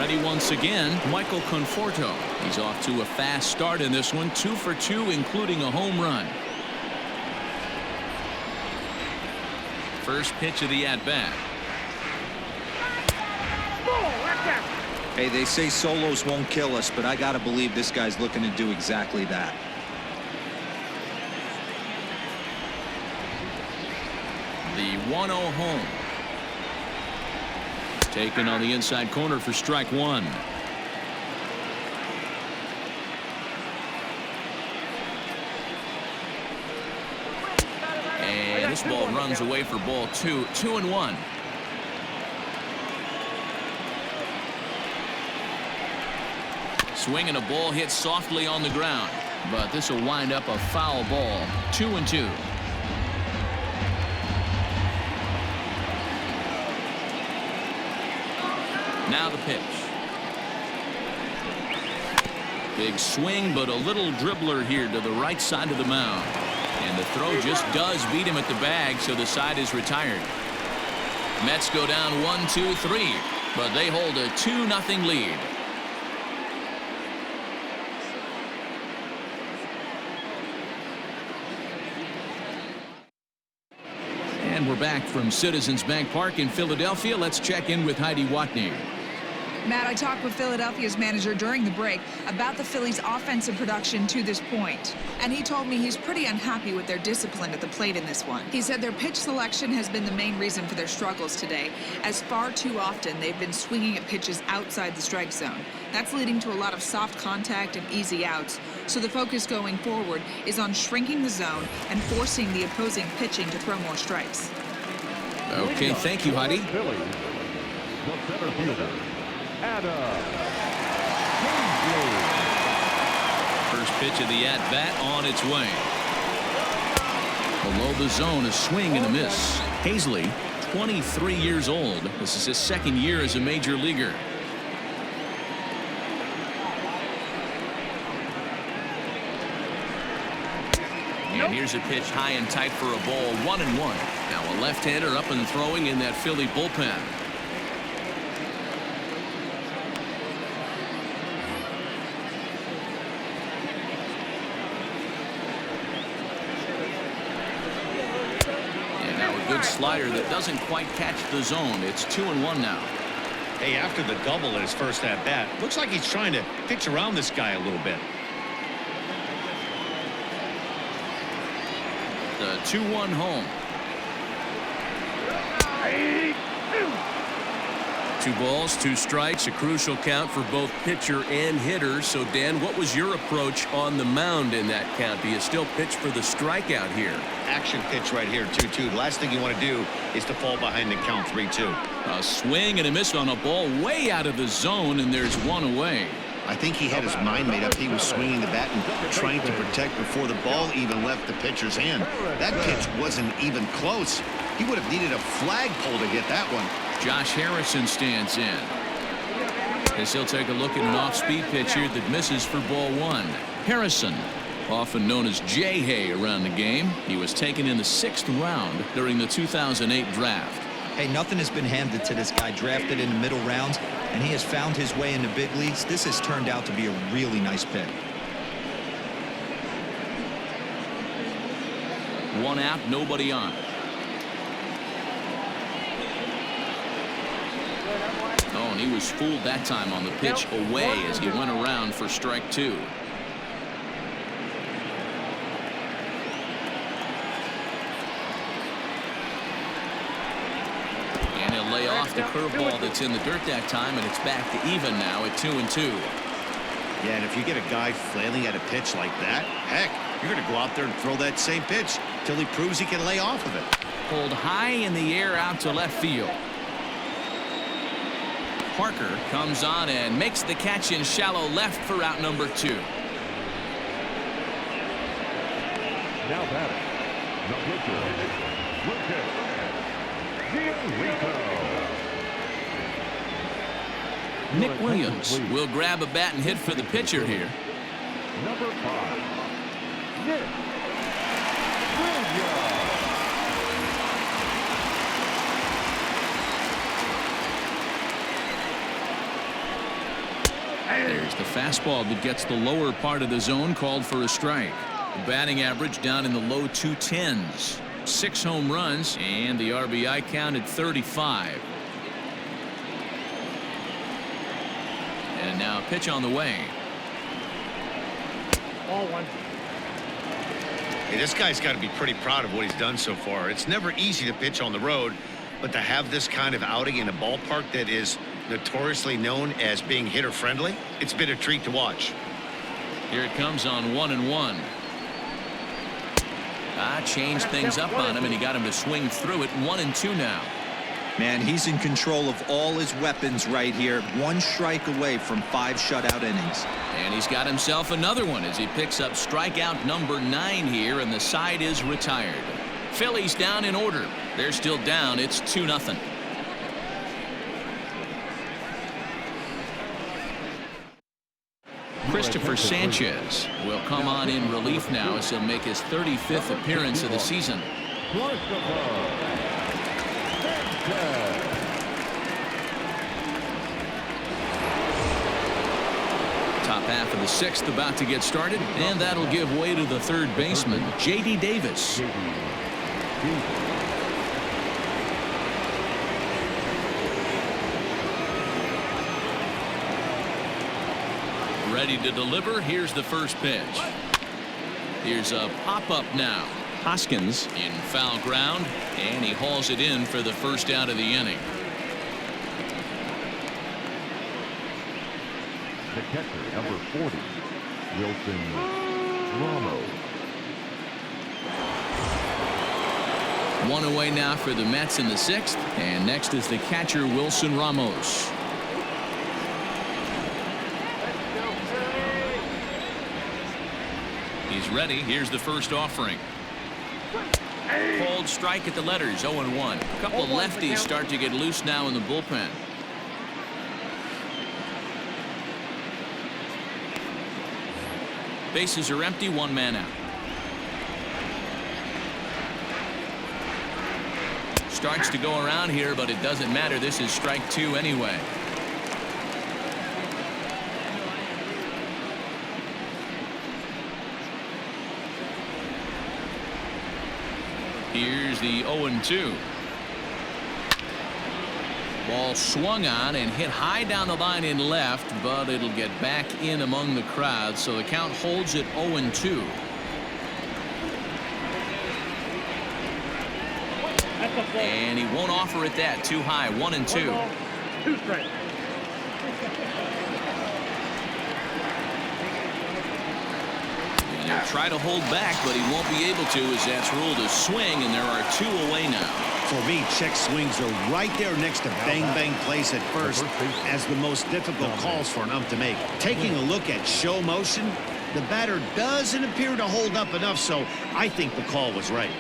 Ready once again, Michael Conforto. He's off to a fast start in this one, 2 for 2, including a home run. First pitch of the at-bat. Hey, they say solos won't kill us, but I got to believe this guy's looking to do exactly that. The 1-0 home. Taken on the inside corner for strike one. And this ball runs away for ball two. 2-1. Swing and a ball hit softly on the ground, but this will wind up a foul ball. 2-2. Now the pitch. Big swing, but a little dribbler here to the right side of the mound. And the throw just does beat him at the bag, so the side is retired. Mets go down 1-2-3, but they hold a 2-0 lead. And we're back from Citizens Bank Park in Philadelphia. Let's check in with Heidi Watney. Matt, I talked with Philadelphia's manager during the break about the Phillies' offensive production to this point, and he told me he's pretty unhappy with their discipline at the plate in this one. He said their pitch selection has been the main reason for their struggles today, as far too often they've been swinging at pitches outside the strike zone. That's leading to a lot of soft contact and easy outs, so the focus going forward is on shrinking the zone and forcing the opposing pitching to throw more strikes. Okay, thank you, Heidi. Phillies, the center fielder, First pitch of the at-bat on its way. Below the zone, a swing and a miss. Hazley, 23 years old. This is his second year as a major leaguer. And here's a pitch high and tight for a ball, 1-1. Now a left-hander up and throwing in that Philly bullpen. Good slider that doesn't quite catch the zone. It's 2-1 now. Hey, after the double at his first at bat, looks like he's trying to pitch around this guy a little bit. The 2-1 home. 2 balls, 2 strikes, a crucial count for both pitcher and hitter. So, Dan, what was your approach on the mound in that count? Do you still pitch for the strikeout here? Action pitch right here, 2-2. The last thing you want to do is to fall behind the count, 3-2. A swing and a miss on a ball way out of the zone, and there's one away. I think he had his mind made up. He was swinging the bat and trying to protect before the ball even left the pitcher's hand. That pitch wasn't even close. He would have needed a flagpole to get that one. Josh Harrison stands in. As he'll take a look at an off-speed pitch here that misses for ball 1. Harrison, often known as J-Hay around the game. He was taken in the 6th round during the 2008 draft. Hey, nothing has been handed to this guy. Drafted in the middle rounds, and he has found his way in the big leagues. This has turned out to be a really nice pick. 1 out, nobody on. Oh, and he was fooled that time on the pitch away as he went around for strike 2. And he'll lay off the curveball that's in the dirt that time, and it's back to even now at 2-2. Yeah, and if you get a guy flailing at a pitch like that, heck, you're going to go out there and throw that same pitch till he proves he can lay off of it. Pulled high in the air out to left field. Parker comes on and makes the catch in shallow left for out number 2. Now batting, the pitcher, Nick Williams will grab a bat and hit for the pitcher here. Number 5, Nick Williams. There's the fastball that gets the lower part of the zone, called for a strike. The batting average down in the low 210s. 6 home runs, and the RBI count at 35. And now a pitch on the way. Ball 1. Hey, this guy's got to be pretty proud of what he's done so far. It's never easy to pitch on the road, but to have this kind of outing in a ballpark that is notoriously known as being hitter-friendly, it's been a treat to watch. Here it comes on 1-1. Changed things up on him, and he got him to swing through it. 1-2 now. Man, he's in control of all his weapons right here. 1 strike away from 5 shutout innings. And he's got himself another one as he picks up strikeout number 9 here, and the side is retired. Phillies down in order. They're still down. It's 2-0. Christopher Sanchez will come on in relief now as he'll make his 35th appearance of the season. Top half of the 6th about to get started, and that'll give way to the third baseman, J.D. Davis. Ready to deliver. Here's the first pitch. Here's a pop-up now. Hoskins in foul ground, and he hauls it in for the first out of the inning. The catcher, number 40, Wilson Ramos. 1 away now for the Mets in the 6th, and next is the catcher, Wilson Ramos. He's ready. Here's the first offering. Called strike at the letters. 0-1. A couple of lefties start to get loose now in the bullpen. Bases are empty. 1 man out. Starts to go around here, but it doesn't matter. This is strike 2 anyway. Here's the 0-2. Ball swung on and hit high down the line in left, but it'll get back in among the crowd, so the count holds at 0-2. And he won't offer it that. Too high. 1-2. 2 strikes. He'll try to hold back, but he won't be able to, as that's ruled a swing, and there are 2 away now. For me, check swings are right there next to bang-bang plays at first as the most difficult calls for an ump to make. Taking a look at show motion, the batter doesn't appear to hold up enough, so I think the call was right.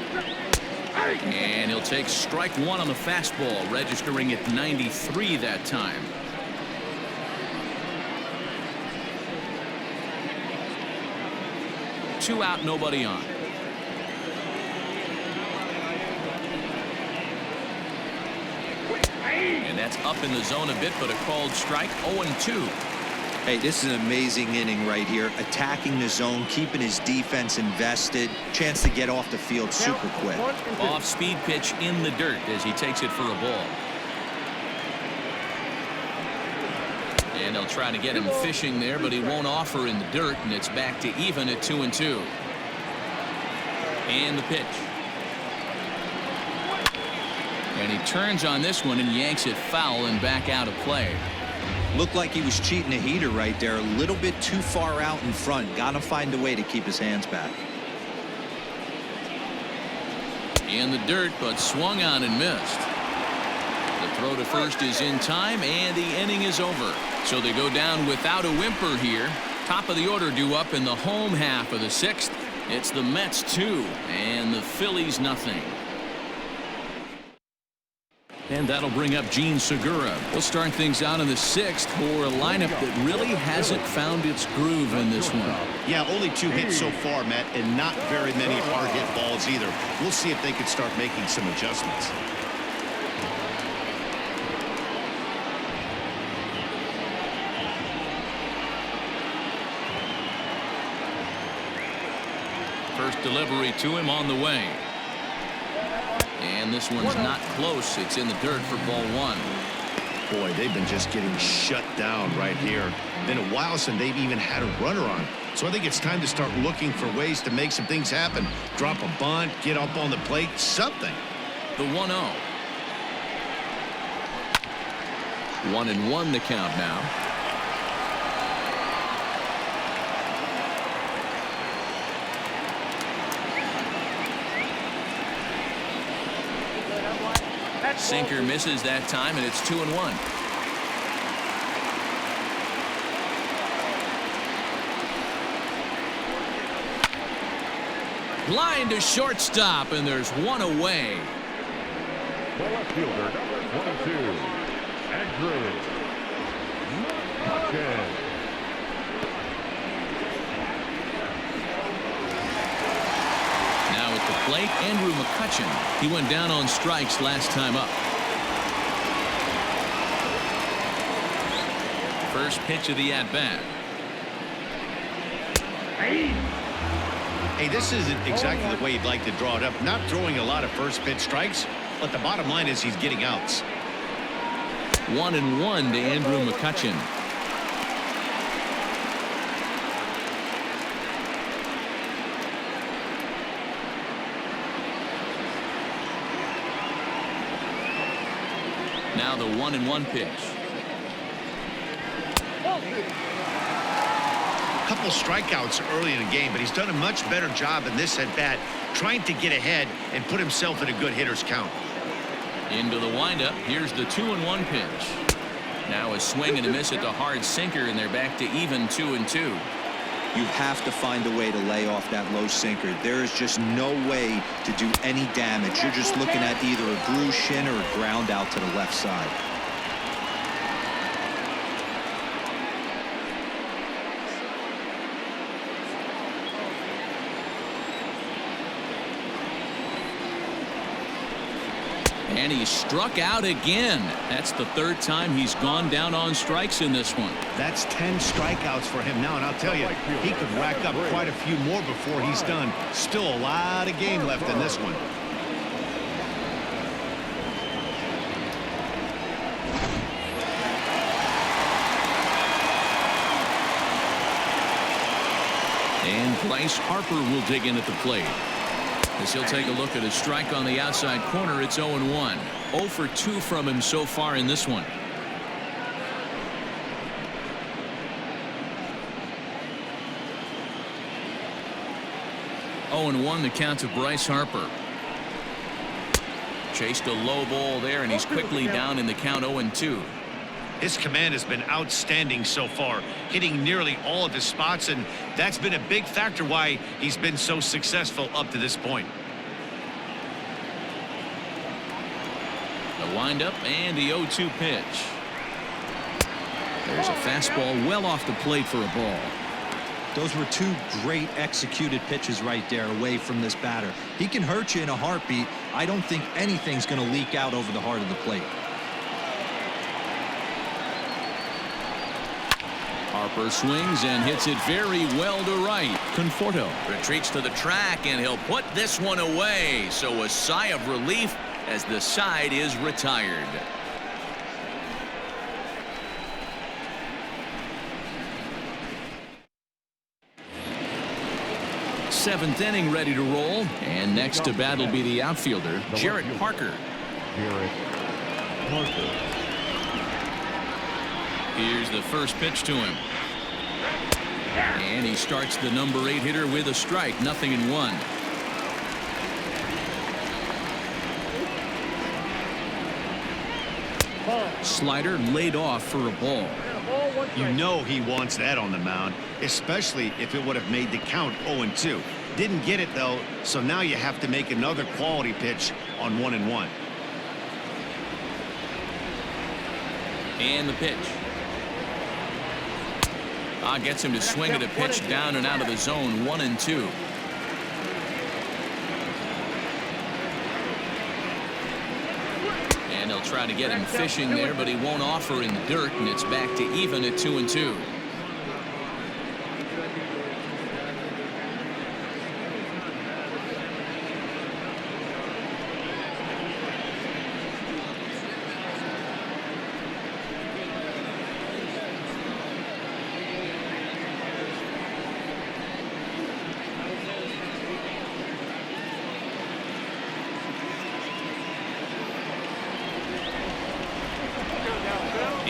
And he'll take strike 1 on the fastball, registering at 93 that time. Two out, nobody on. And that's up in the zone a bit, but a called strike. 0-2. Hey, this is an amazing inning right here. Attacking the zone, keeping his defense invested. Chance to get off the field super quick. Off-speed pitch in the dirt as he takes it for a ball. And they'll try to get him fishing there, but he won't offer in the dirt, and it's back to even at 2-2. And the pitch. And he turns on this one and yanks it foul and back out of play. Looked like he was cheating a heater right there, a little bit too far out in front. Got to find a way to keep his hands back. In the dirt, but swung on and missed. The throw to first is in time, and the inning is over. So they go down without a whimper here. Top of the order due up in the home half of the 6th. It's the Mets 2 and the Phillies nothing. And that'll bring up Gene Segura. We'll start things out in the 6th for a lineup that really hasn't found its groove in this one. Yeah, only 2 hits so far, Matt, and not very many hard hit balls either. We'll see if they can start making some adjustments. delivery to him on the way. And this one's not close. It's in the dirt for ball one. Boy, they've been just getting shut down right here. Been a while since they've even had a runner on. So I think it's time to start looking for ways to make some things happen. Drop a bunt, get up on the plate, something. The 1-0. 1-1 the count now. Sinker misses that time, and it's 2-1. Line to shortstop, and there's one away. The left fielder, number 22, Andrew Mccutchen. Now at the plate, Andrew Mccutchen. He went down on strikes last time up. First pitch of the at-bat. Hey, this isn't exactly the way you'd like to draw it up. Not throwing a lot of first pitch strikes, but the bottom line is he's getting outs. 1-1 to Andrew Mccutchen. Now the 1-1 pitch. Couple strikeouts early in the game, but he's done a much better job in this at bat trying to get ahead and put himself in a good hitter's count. Into the windup. Here's the 2-1 pitch. Now a swing and a miss at the hard sinker, and they're back to even 2-2. You have to find a way to lay off that low sinker. There is just no way to do any damage. You're just looking at either a bruised shin or a ground out to the left side. And he struck out again. That's the third time he's gone down on strikes in this one. That's 10 strikeouts for him now, and I'll tell you, he could rack up quite a few more before he's done. Still a lot of game left in this one. And Bryce Harper will dig in at the plate. As he'll take a look at a strike on the outside corner, it's 0-1. 0 for 2 from him so far in this one. Oh, and 1 the count to Bryce Harper. Chased a low ball there, and he's quickly down in the count 0-2. His command has been outstanding so far, hitting nearly all of his spots, and that's been a big factor why he's been so successful up to this point. The windup and the 0-2 pitch. There's a fastball well off the plate for a ball. Those were two great executed pitches right there away from this batter. He can hurt you in a heartbeat. I don't think anything's going to leak out over the heart of the plate. Harper swings and hits it very well to right. Conforto retreats to the track, and he'll put this one away. So a sigh of relief as the side is retired. Seventh inning ready to roll, and next to bat will be the outfielder, Jarrett Parker. Here's the first pitch to him. And he starts the number 8 hitter with a strike, 0-1. Slider laid off for a ball. You know he wants that on the mound, especially if it would have made the count 0-2. Didn't get it, though, so now you have to make another quality pitch on 1-1. And the pitch. Gets him to swing at a pitch down and out of the zone, 1-2. And they'll try to get him fishing there, but he won't offer in the dirt, and it's back to even at 2-2.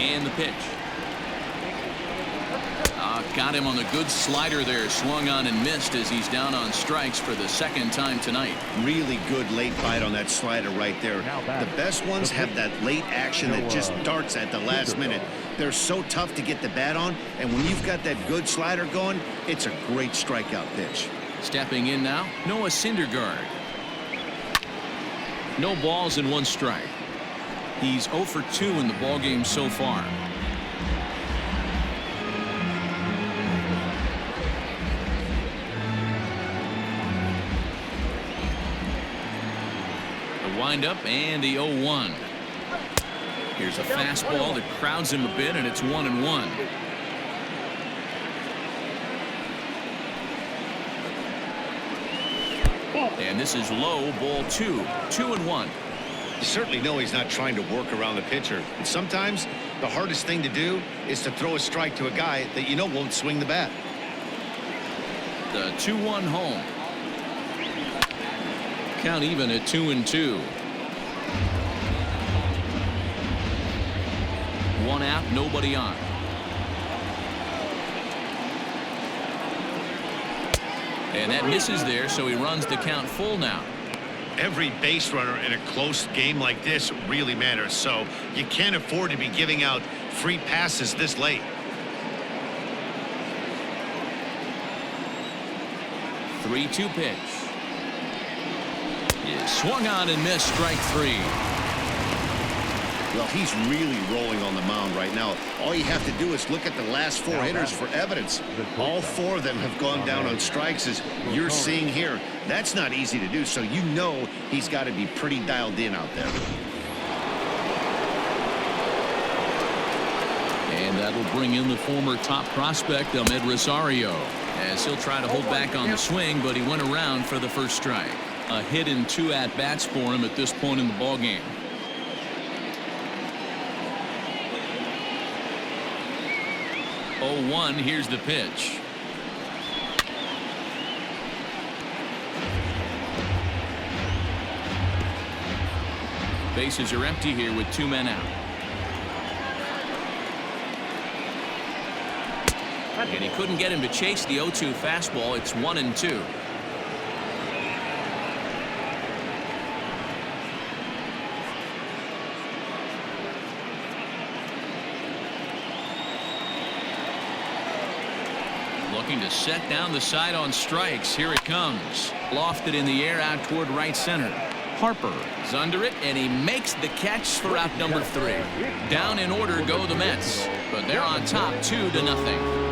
And the pitch. Got him on the good slider there. Swung on and missed as he's down on strikes for the second time tonight. Really good late bite on that slider right there. The best ones have that late action that just darts at the last minute. They're so tough to get the bat on, and when you've got that good slider going, it's a great strikeout pitch. Stepping in now, Noah Syndergaard. No balls and 1 strike. He's 0 for 2 in the ballgame so far. The windup and the 0-1. Here's a fastball that crowds him a bit, and it's 1-1. And this is low, ball 2. 2-1. You certainly know he's not trying to work around the pitcher. And sometimes the hardest thing to do is to throw a strike to a guy that you know won't swing the bat. The 2-1 home. Count even at 2-2. 1 out, nobody on. And that misses there, so he runs the count full now. Every base runner in a close game like this really matters, so you can't afford to be giving out free passes this late. 3-2 pitch. Is swung on and missed, strike 3. Well, he's really rolling on the mound right now. All you have to do is look at the last 4 hitters for evidence. All 4 of them have gone down on strikes, as you're seeing here. That's not easy to do, so you know he's got to be pretty dialed in out there. And that'll bring in the former top prospect, Ahmed Rosario, as he'll try to hold back on the swing, but he went around for the first strike. A hit and 2 at-bats for him at this point in the ballgame. 0-1, here's the pitch. Bases are empty here with 2 men out. And he couldn't get him to chase the 0-2 fastball. It's 1-2. Looking to set down the side on strikes. Here it comes. Lofted in the air out toward right center. Harper is under it, and he makes the catch for out number 3. Down in order go the Mets, but they're on top 2-0.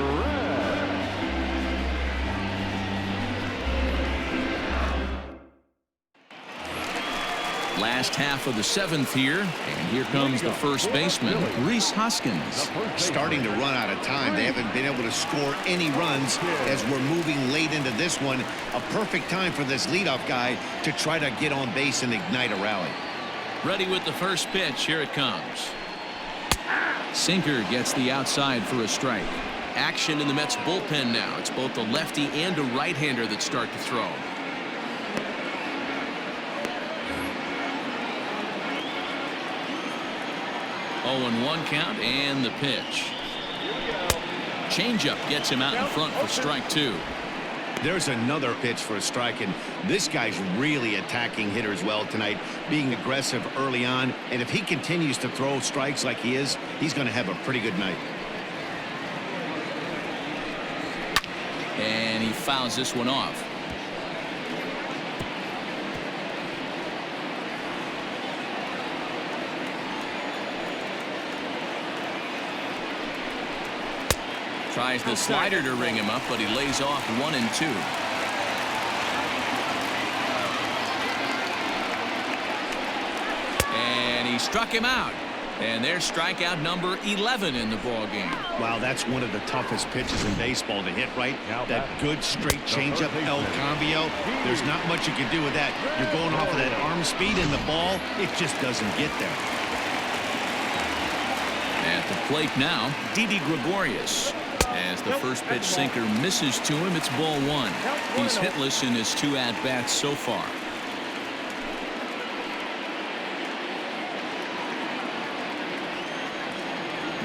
Last half of the 7th here, and here comes the first baseman, Rhys Hoskins. Starting to run out of time. They haven't been able to score any runs as we're moving late into this one. A perfect time for this leadoff guy to try to get on base and ignite a rally. Ready with the first pitch. Here it comes. Sinker gets the outside for a strike. Action in the Mets bullpen now. It's both a lefty and a right-hander that start to throw. 0-1 count, and the pitch. Changeup gets him out in front for strike 2. There's another pitch for a strike, and this guy's really attacking hitters well tonight, being aggressive early on, and if he continues to throw strikes like he is, he's going to have a pretty good night. And he fouls this one off. Tries the slider to ring him up, but he lays off 1-2. And he struck him out. And there's strikeout number 11 in the ballgame. Wow, that's one of the toughest pitches in baseball to hit, right? That good straight changeup, El Cambio. There's not much you can do with that. You're going off of that arm speed, and the ball, it just doesn't get there. At the plate now, Didi Gregorius. As the first pitch sinker misses to him, it's ball 1. He's hitless in his 2 at-bats so far.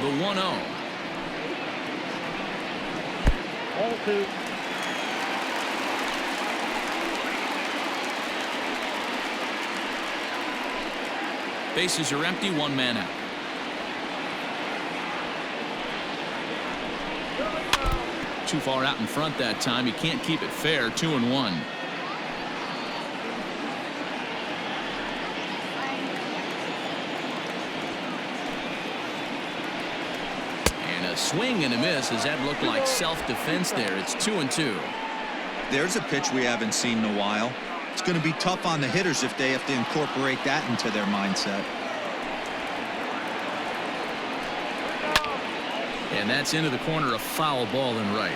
the 1-0. 0-2. Bases are empty, one man out. Too far out in front that time. He can't keep it fair. 2-1. And a swing and a miss. Does that look like self-defense there? It's 2-2. There's a pitch we haven't seen in a while. It's going to be tough on the hitters if they have to incorporate that into their mindset. And that's into the corner, a foul ball and right.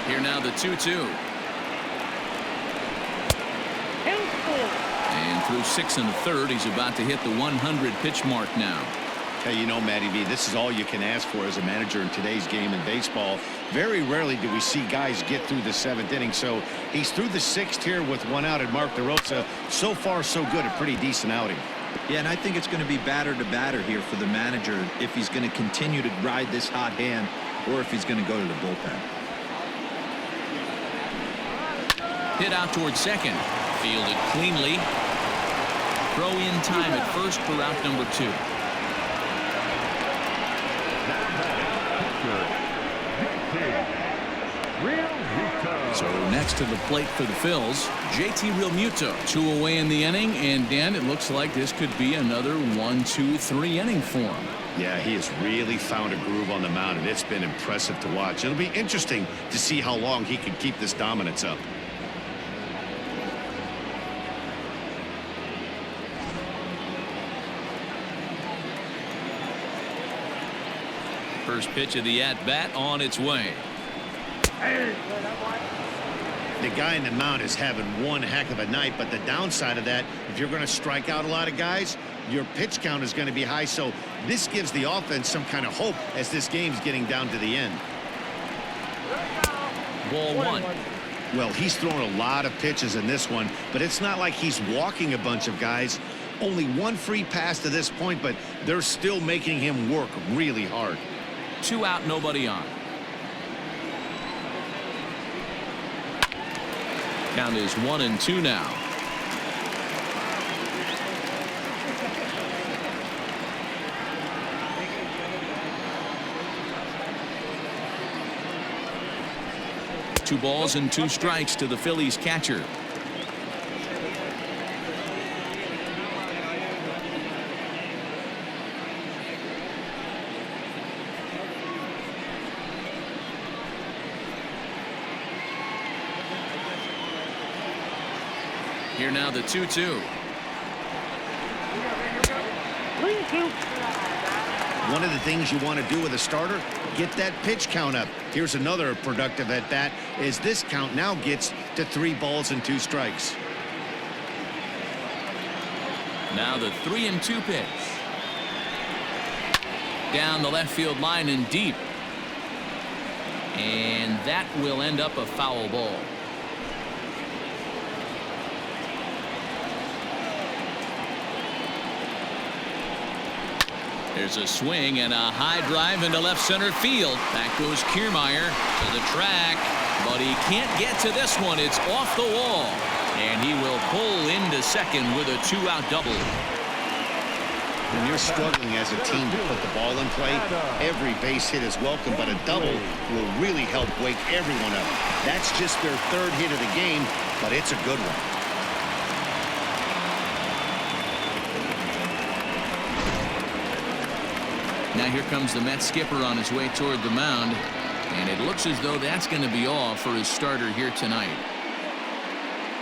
Here now the 2-2. And through 6 1/3, he's about to hit the 100 pitch mark now. Hey, you know, Matty V, this is all you can ask for as a manager in today's game in baseball. Very rarely do we see guys get through the 7th inning. So he's through the 6th here with 1 out, and Mark DeRosa, so far so good, a pretty decent outing. Yeah, and I think it's going to be batter to batter here for the manager if he's going to continue to ride this hot hand or if he's going to go to the bullpen. Hit out towards second. Fielded cleanly. Throw in time at first for out number 2. So next to the plate for the Phils, JT Realmuto. 2 away in the inning, and Dan, it looks like this could be another 1-2-3 inning for him. Yeah, he has really found a groove on the mound, and it's been impressive to watch. It'll be interesting to see how long he can keep this dominance up. First pitch of the at-bat on its way. The guy in the mound is having one heck of a night, but the downside of that, if you're going to strike out a lot of guys, your pitch count is going to be high. So this gives the offense some kind of hope as this game's getting down to the end. Ball 1. Well, he's thrown a lot of pitches in this one, but it's not like he's walking a bunch of guys. Only one free pass to this point, but they're still making him work really hard. 2 out, nobody on. Count is 1-2 now. Two balls and 2 strikes to the Phillies catcher. Here now the 2-2. One of the things you want to do with a starter, get that pitch count up. Here's another productive at bat as this count now gets to 3 balls and 2 strikes. Now the 3-2 pitch. Down the left field line and deep. And that will end up a foul ball. There's a swing and a high drive into left center field. Back goes Kiermeier to the track, but he can't get to this one. It's off the wall, and he will pull into second with a 2-out double. When you're struggling as a team to put the ball in play, every base hit is welcome, but a double will really help wake everyone up. That's just their 3rd hit of the game, but it's a good one. Now here comes the Mets skipper on his way toward the mound, and it looks as though that's going to be all for his starter here tonight.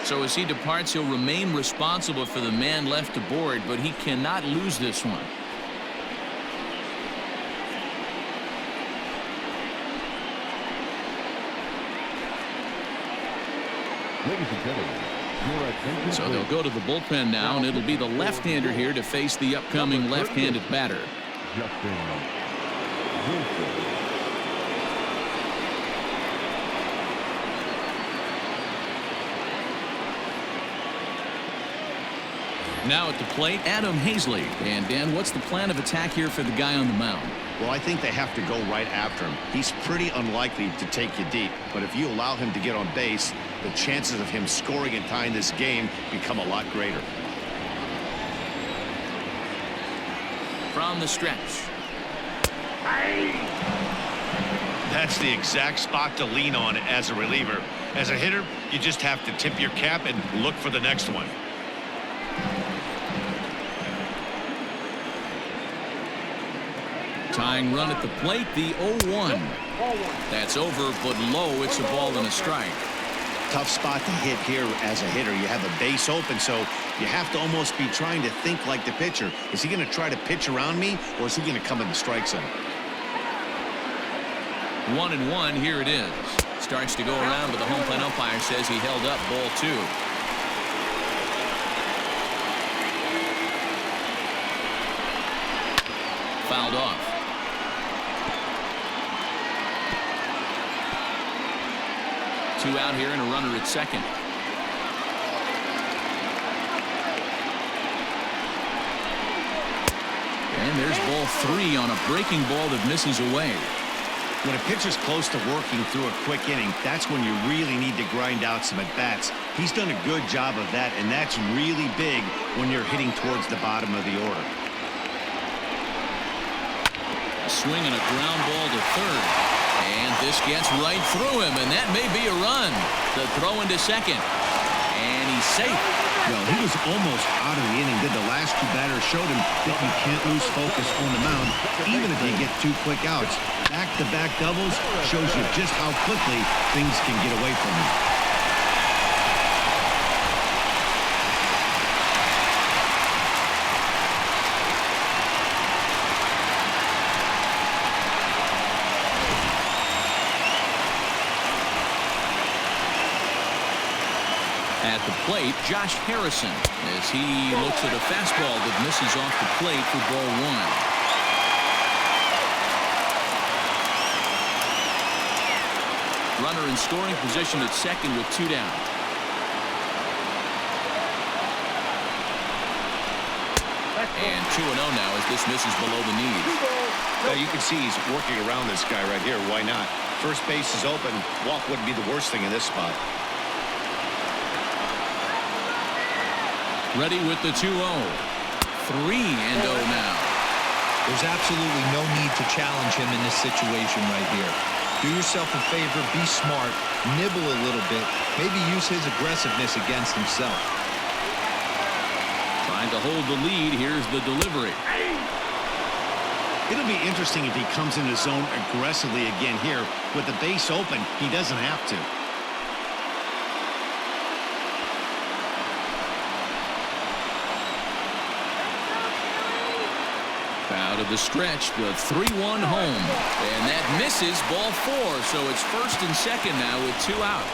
So as he departs, he'll remain responsible for the man left to board, but he cannot lose this one. Ladies and gentlemen, your attention, So they'll go to the bullpen now, and it'll be the left-hander here to face the upcoming left-handed batter. Justin Wilson. Now at the plate, Adam Hazley. And Dan, what's the plan of attack here for the guy on the mound? Well, I think they have to go right after him. He's pretty unlikely to take you deep, but if you allow him to get on base, the chances of him scoring and tying this game become a lot greater. From the stretch. That's the exact spot to lean on as a reliever. As a hitter, you just have to tip your cap and look for the next one. Tying run at the plate, the 0-1. That's over, but low. It's a ball and a strike. Tough spot to hit here as a hitter. You have a base open, so you have to almost be trying to think like the pitcher. Is he going to try to pitch around me, or is he going to come in the strike zone? 1-1, here it is. Starts to go around, but the home plate umpire says he held up ball 2. Fouled off. Two out here and a runner at second. And there's ball 3 on a breaking ball that misses away. When a pitcher's close to working through a quick inning, that's when you really need to grind out some at-bats. He's done a good job of that, and that's really big when you're hitting towards the bottom of the order. A swing and a ground ball to third. And this gets right through him, and that may be a run. The throw into second. And he's safe. Well, he was almost out of the inning. Did the last two batters showed him that you can't lose focus on the mound, even if you get 2 quick outs. Back-to-back doubles shows you just how quickly things can get away from him. At the plate, Josh Harrison, as he looks at a fastball that misses off the plate for ball 1. Runner in scoring position at second with 2 down. And 2-0 now as this misses below the knees. Now you can see he's working around this guy right here. Why not? First base is open. Walk wouldn't be the worst thing in this spot. Ready with the 2-0. 3-0 now. There's absolutely no need to challenge him in this situation right here. Do yourself a favor, be smart, nibble a little bit, maybe use his aggressiveness against himself. Trying to hold the lead. Here's the delivery. It'll be interesting if he comes in the zone aggressively again here. With the base open, he doesn't have to. Out of the stretch, the 3-1 home. And that misses ball 4, so it's first and second now with 2 out.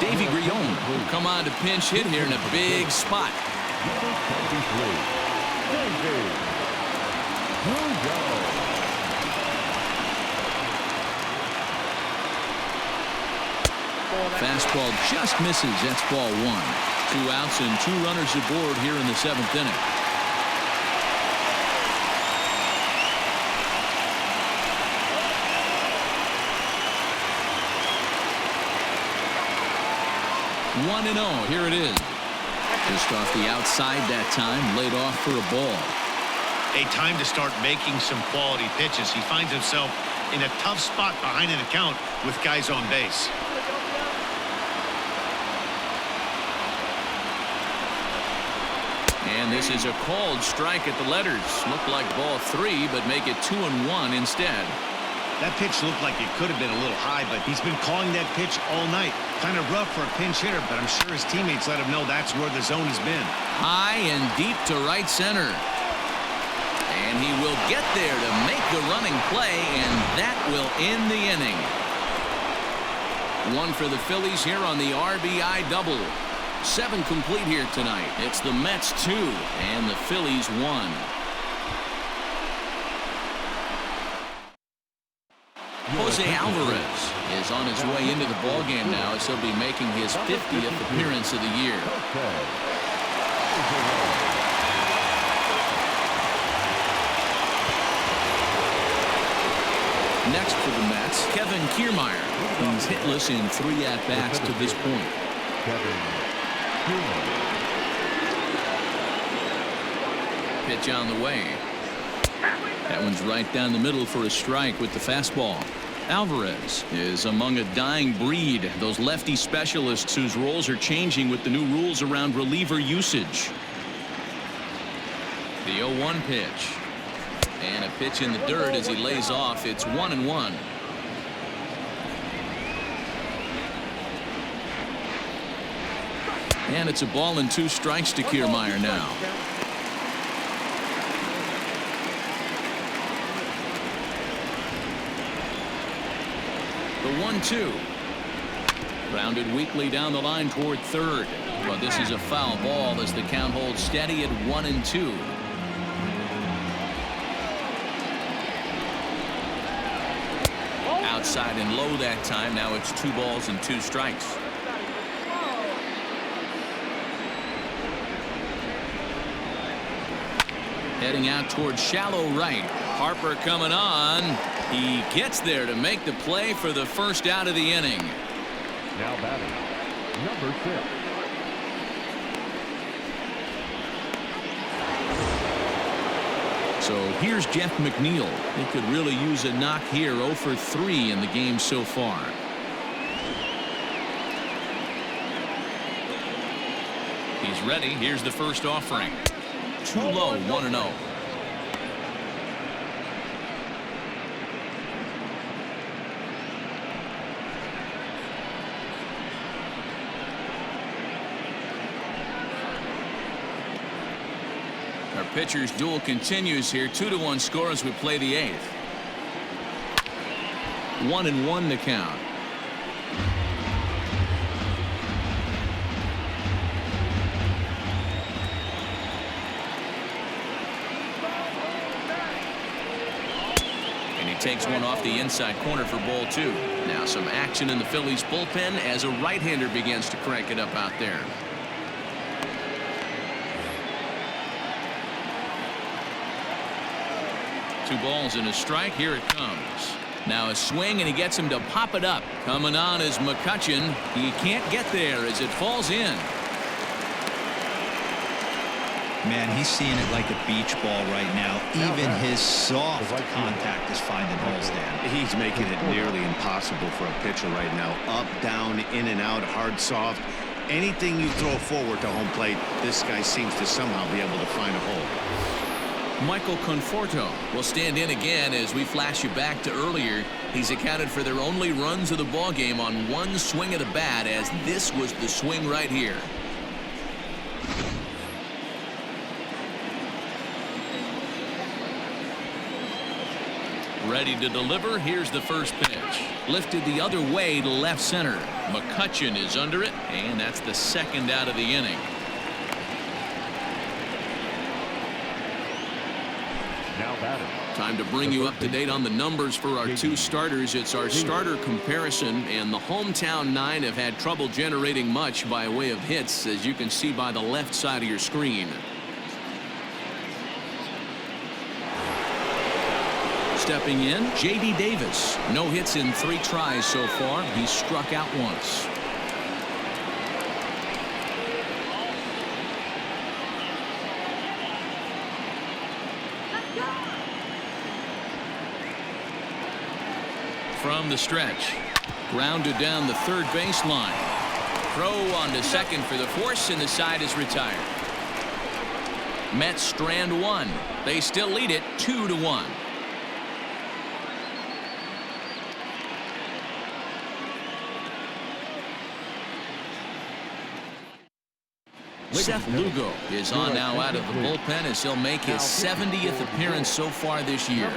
Davey Grion will come on to pinch hit here in a big spot. Fastball just misses. That's ball 1. 2 outs and 2 runners aboard here in the 7th inning. One and 0. Here it is. Just off the outside that time, laid off for a ball. A time to start making some quality pitches. He finds himself in a tough spot behind an account with guys on base. And this is a called strike at the letters. Looked like ball 3, but make it 2-1 instead. That pitch looked like it could have been a little high, but he's been calling that pitch all night. Kind of rough for a pinch hitter, but I'm sure his teammates let him know that's where the zone has been. High and deep to right center. And he will get there to make the running play, and that will end the inning. 1 for the Phillies here on the RBI double. 7 complete here tonight. It's the Mets 2 and the Phillies 1. Jose Alvarez is on his way into the ballgame now as he'll be making his 50th appearance of the year. Next for the Mets, Kevin Kiermeier. He's hitless in 3 at-bats to this point. Pitch on the way. That one's right down the middle for a strike with the fastball. Alvarez is among a dying breed, those lefty specialists whose roles are changing with the new rules around reliever usage. The 0-1 pitch. And a pitch in the dirt as he lays off. It's 1-1. And it's a ball and 2 strikes to Kiermeier now. The 1-2. Grounded weakly down the line toward third. But this is a foul ball as the count holds steady at 1-2. Outside and low that time. Now it's 2 balls and 2 strikes. Heading out towards shallow right. Harper coming on. He gets there to make the play for the first out of the inning. Now batting, number 6. So here's Jeff McNeil. He could really use a knock here. 0 for 3 in the game so far. He's ready. Here's the first offering. Too low, 1-0. Our pitcher's duel continues here. 2-1 score as we play the 8th. 1-1 the count. And he takes one off the inside corner for ball 2. Now some action in the Phillies bullpen as a right-hander begins to crank it up out there. Two balls and a strike. Here it comes. Now a swing, and he gets him to pop it up. Coming on is Mccutchen. He can't get there as it falls in. Man, he's seeing it like a beach ball right now. Even his soft contact is finding holes there. He's making it nearly impossible for a pitcher right now. Up, down, in and out, hard, soft. Anything you throw forward to home plate, this guy seems to somehow be able to find a hole. Michael Conforto will stand in again as we flash you back to earlier. He's accounted for their only runs of the ballgame on one swing of the bat, as this was the swing right here. Ready to deliver. Here's the first pitch. Lifted the other way to left center. Mccutchen is under it, and that's the second out of the inning. Time to bring you up to date on the numbers for our two starters. It's our starter comparison, and the hometown 9 have had trouble generating much by way of hits, as you can see by the left side of your screen. Stepping in, J.D. Davis. No hits in 3 tries so far. He's struck out once. From the stretch, grounded down the third baseline. Throw on to second for the force, and the side is retired. Mets strand 1. They still lead it 2-1. Seth Lugo is on now out of the bullpen as he'll make his 70th appearance so far this year.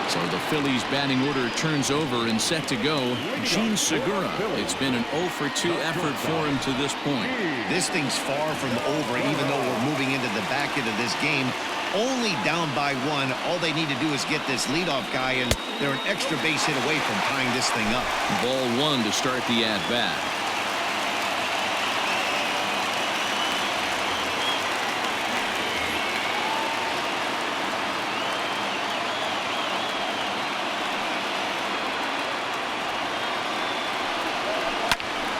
So the Phillies batting order turns over and set to go. Gene Segura. It's been an 0 for 2 effort for him to this point. This thing's far from over, even though we're moving into the back end of this game. only down by 1. All they need to do is get this leadoff guy, and they're an extra base hit away from tying this thing up. Ball 1 to start the at-bat.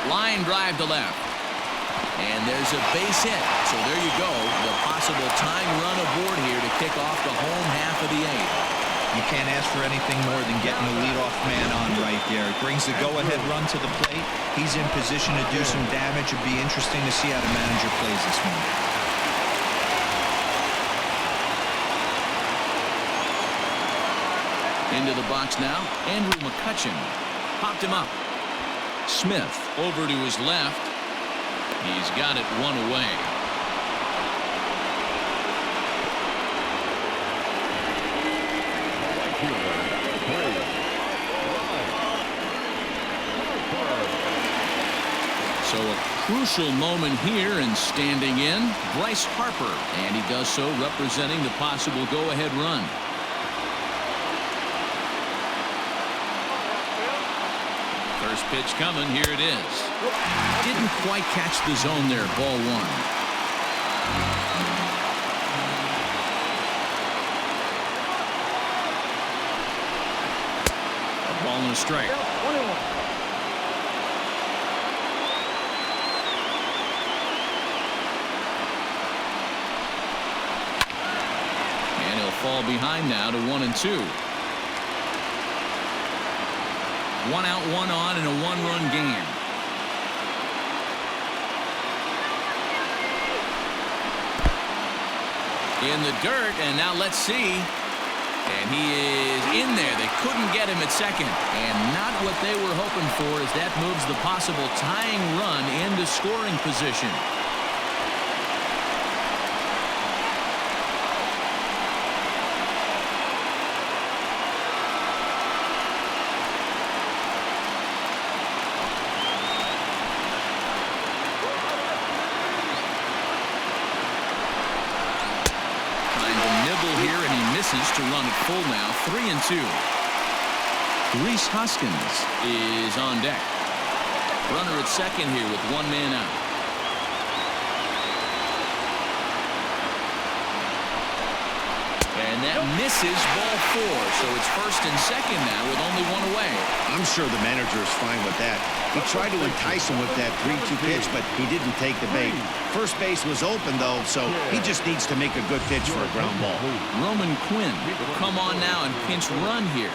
Line drive to left. And there's a base hit. So there you go. The possible tying run aboard here to kick off the home half of the 8th. You can't ask for anything more than getting the leadoff man on right there. It brings the go-ahead run to the plate. He's in position to do some damage. It'd be interesting to see how the manager plays this one. Into the box now, Andrew Mccutchen. Popped him up. Smith over to his left. He's got it 1 away. So a crucial moment here, and standing in, Bryce Harper. And he does so representing the possible go-ahead run. First pitch coming. Here it is. Didn't quite catch the zone there. Ball 1. A ball and a strike. And he'll fall behind now to 1-2. 1 out, 1 on in a 1-run game. In the dirt, and now let's see. And he is in there. They couldn't get him at second. And not what they were hoping for, as that moves the possible tying run into scoring position. Here, and he misses to run it full now. 3-2. Rhys Hoskins is on deck. Runner at second here with 1 man out. And that misses ball 4. So it's first and second now with only 1 away. I'm sure the manager is fine with that. He tried to entice him with that 3-2 pitch, but he didn't take the bait. First base was open, though, so he just needs to make a good pitch for a ground ball. Roman Quinn will come on now and pinch run here.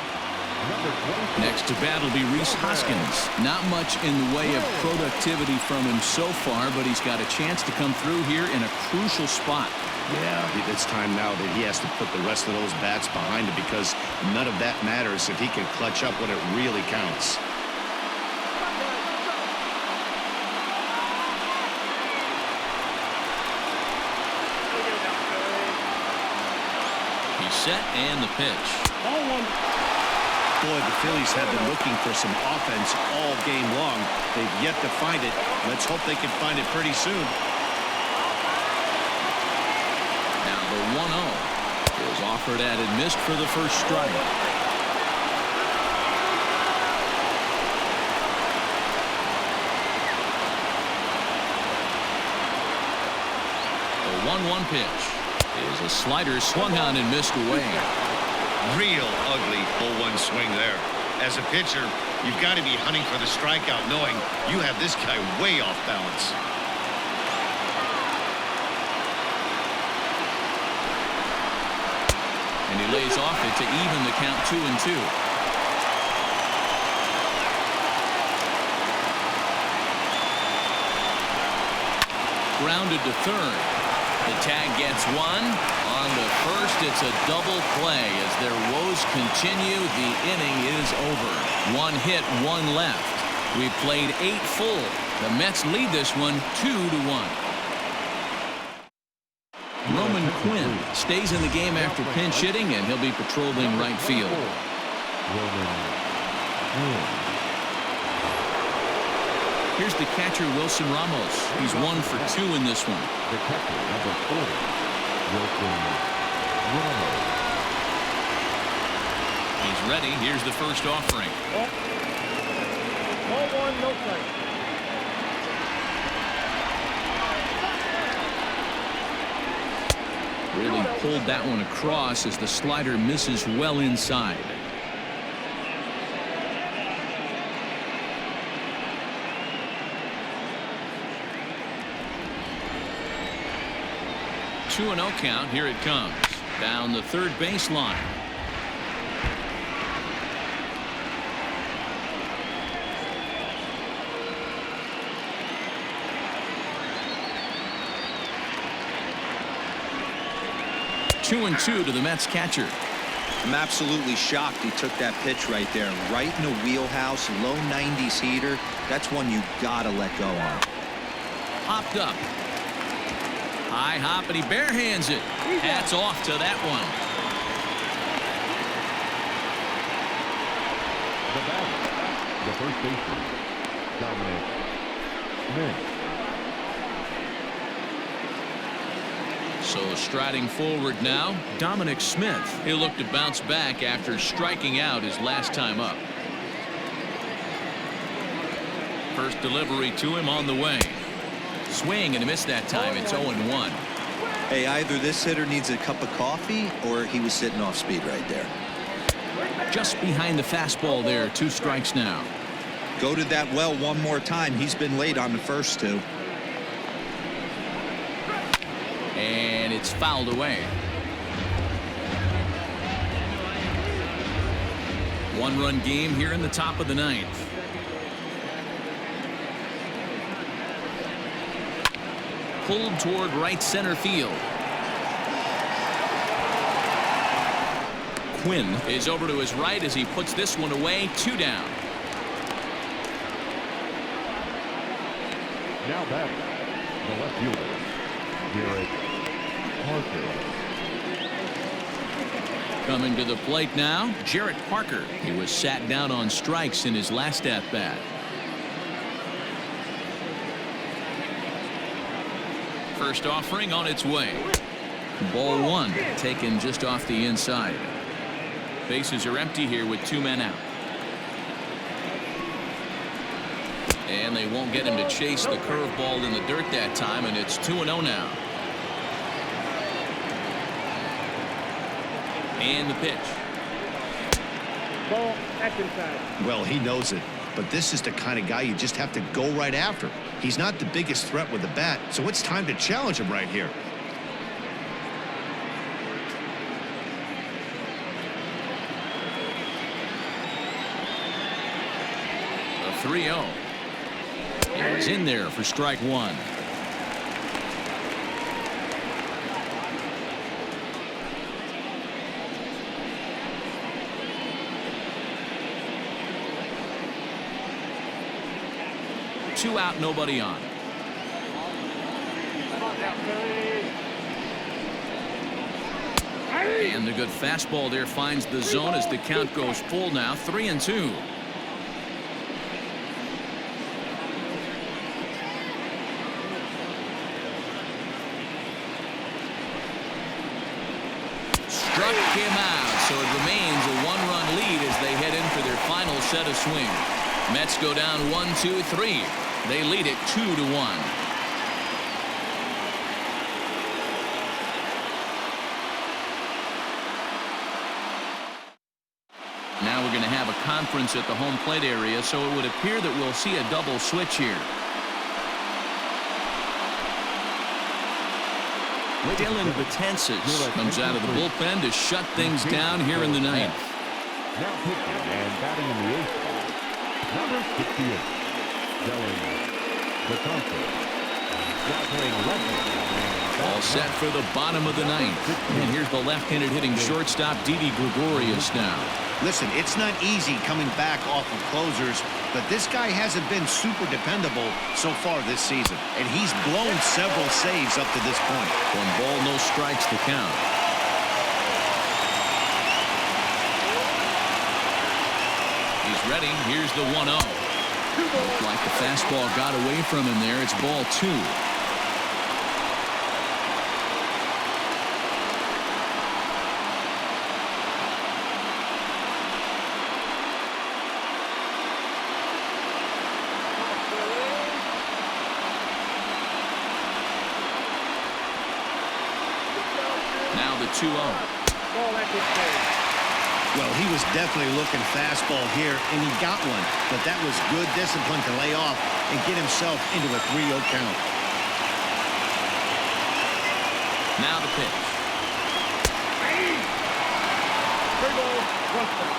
Next to bat will be Rhys Hoskins. Not much in the way of productivity from him so far, but he's got a chance to come through here in a crucial spot. Yeah, it's time now that he has to put the rest of those bats behind him, because none of that matters if he can clutch up when it really counts. He's set, and the pitch. Ball 1. Boy, the Phillies have been looking for some offense all game long. They've yet to find it. Let's hope they can find it pretty soon. Now the 1-0 is offered at and missed for the first strike. The 1-1 pitch is a slider swung on and missed away. Real ugly 0-1 swing there. As a pitcher, you've got to be hunting for the strikeout, knowing you have this guy way off balance. And he lays off it to even the count 2-2. Grounded to third. The tag gets 1. On to first, it's a double play. As their woes continue, the inning is over. 1 hit, 1 left. We've played 8 full. The Mets lead this one 2-1. Roman Quinn stays in the game after pinch hitting, and he'll be patrolling right field. Here's the catcher, Wilson Ramos. He's 1 for 2 in this one. The catcher, number 40, Wilson He's ready. Here's the first offering. Ball one, no strike. Really pulled that one across as the slider misses well inside. Two and 0 count. Here it comes. Down the third baseline. Two and two to the Mets catcher. I'm absolutely shocked he took that pitch right there. Right in the wheelhouse, low 90s heater. That's one you gotta let go on. Hopped up. High hop, and he barehands it. Hats off to that one. The batter, the first baseman, Dominic Smith. So striding forward now, Dominic Smith. He'll look to bounce back after striking out his last time up. First delivery to him on the way. Swing and a miss that time. It's 0-1. Hey, either this hitter needs a cup of coffee or he was sitting off speed right there. Just behind the fastball there. 2 strikes now. Go to that well one more time. He's been late on the first 2. And it's fouled away. 1-run game here in the top of the 9th. Pulled toward right center field. Quinn is over to his right as he puts this one away. 2 down. Now batting, the left fielder, Javier Báez. Coming to the plate now, Jarrett Parker. He was sat down on strikes in his last at-bat. First offering on its way. Ball 1 taken just off the inside. Bases are empty here with 2 men out. And they won't get him to chase the curveball in the dirt that time, and it's 2-0 now. And the pitch. Ball, that's inside. Well, he knows it, but this is the kind of guy you just have to go right after. He's not the biggest threat with the bat, so it's time to challenge him right here. A 3-0. He was in there for strike 1. Two out, nobody on. And the good fastball there finds the zone as the count goes full now. 3-2. Struck him out, so it remains a 1-run lead as they head in for their final set of swings. Mets go down 1-2-3. They lead it 2-1. Now we're going to have a conference at the home plate area, so it would appear that we'll see a double switch here. Dylan Betances comes out of the bullpen to shut things down here in the 9th. Now pitching and batting in the 8th spot, number 68, Dylan Betances. Now playing left. All set for the bottom of the 9th. And here's the left-handed hitting shortstop, Didi Gregorius now. Listen, it's not easy coming back off of closers, but this guy hasn't been super dependable so far this season, and he's blown several saves up to this point. 1 ball, no strikes to count. He's ready. Here's the 1-0. Looked like the fastball got away from him there. It's ball 2. 2-0. Ball at this stage. Well, he was definitely looking fastball here, and he got one. But that was good discipline to lay off and get himself into a 3-0 count. Now the pitch. 3 balls, 1 strike.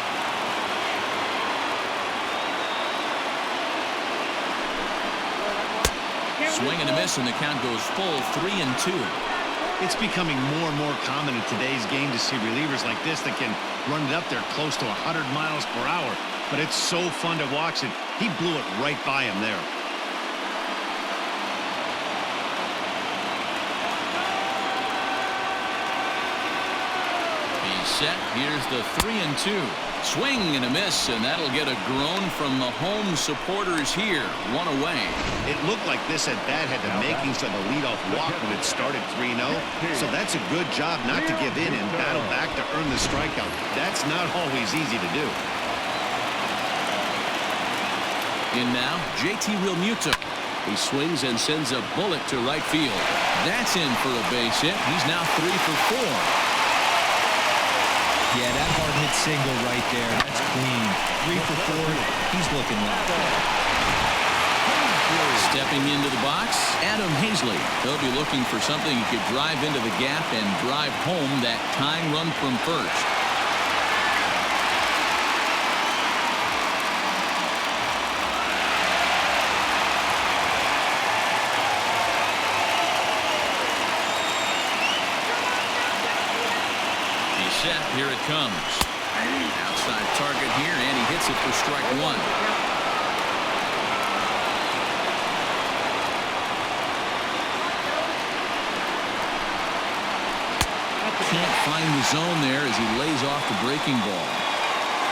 Swing and a miss, and the count goes full 3-2. It's becoming more and more common in today's game to see relievers like this that can run it up there close to 100 miles per hour. But it's so fun to watch it. He blew it right by him there. He's set. Here's the 3-2. Swing and a miss, and that'll get a groan from the home supporters here. 1 away. It looked like this at bat had the makings of a leadoff walk when it started 3-0. So that's a good job not to give in and battle back to earn the strikeout. That's not always easy to do. In now, JT Realmuto. He swings and sends a bullet to right field. That's in for a base hit. He's now 3 for 4. Yeah, that hard hit single right there. That's clean. 3 for 4. He's looking locked up. Stepping into the box, Adam Hazley. He'll be looking for something he could drive into the gap and drive home that tying run from first. Set. Here it comes. Outside target here, and he hits it for strike 1. Can't find the zone there as he lays off the breaking ball.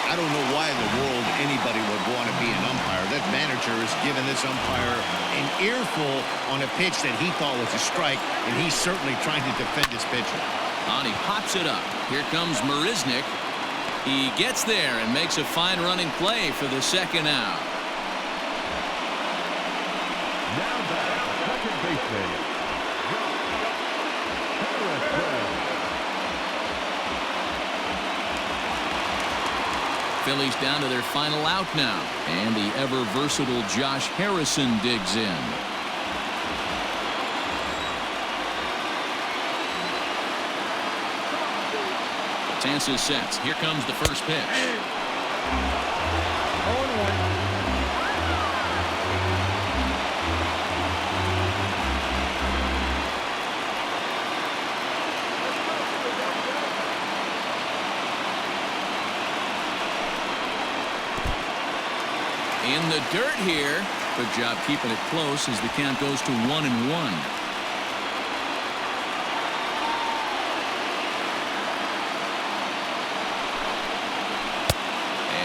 I don't know why in the world anybody would want to be an umpire. That manager has given this umpire an earful on a pitch that he thought was a strike, and he's certainly trying to defend his pitcher. And he pops it up. Here comes Marisnik. He gets there and makes a fine running play for the second out. Now back, second baseman. Phillies down to their final out now. And the ever-versatile Josh Harrison digs in. Chances sets. Here comes the first pitch. 0-1. In the dirt here. Good job keeping it close as the count goes to 1-1.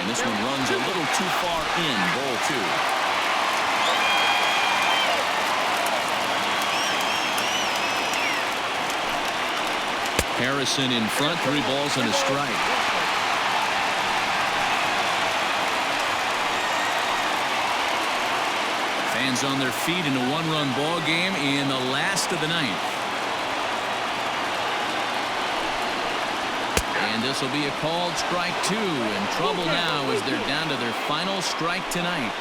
This one runs a little too far in. Ball 2. Harrison in front. 3 balls and a strike. Fans on their feet in a 1-run ball game in the last of the 9th. And this will be a called strike 2. In trouble now as they're down to their final strike tonight.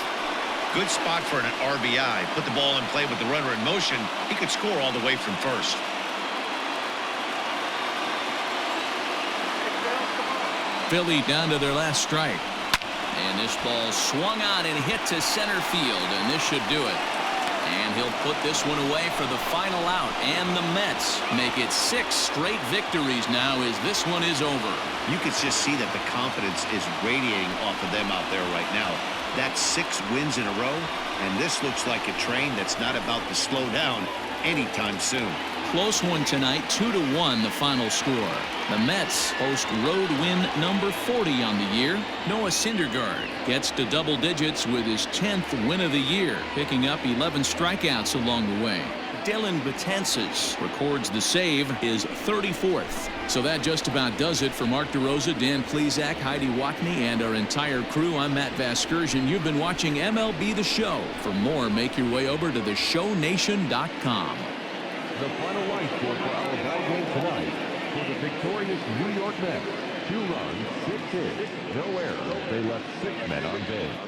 Good spot for an RBI. Put the ball in play with the runner in motion. He could score all the way from first. Philly down to their last strike. And this ball swung on and hit to center field. And this should do it. And he'll put this one away for the final out. And the Mets make it 6 straight victories now as this one is over. You can just see that the confidence is radiating off of them out there right now. That's 6 wins in a row. And this looks like a train that's not about to slow down anytime soon. Close one tonight, 2-1 the final score. The Mets host road win number 40 on the year. Noah Syndergaard gets to double digits with his 10th win of the year, picking up 11 strikeouts along the way. Dylan Betances records the save, his 34th. So that just about does it for Mark DeRosa, Dan Plesac, Heidi Watney, and our entire crew. I'm Matt Vasgersian. You've been watching MLB The Show. For more, make your way over to theshownation.com. The final line score for our ball game tonight. For the victorious New York Mets. 2 runs, 6 hits, no errors. They left 6 men on base.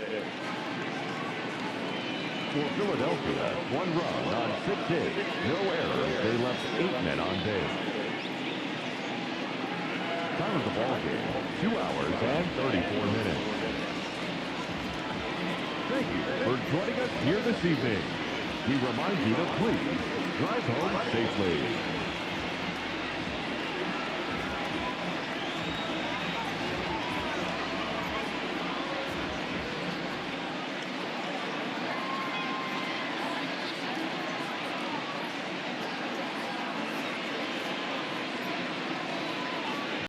For Philadelphia, 1 run on 6 hits, no errors. They left 8 men on base. Time of the ball game, 2 hours and 34 minutes. Thank you for joining us here this evening. We remind you to please drive home safely.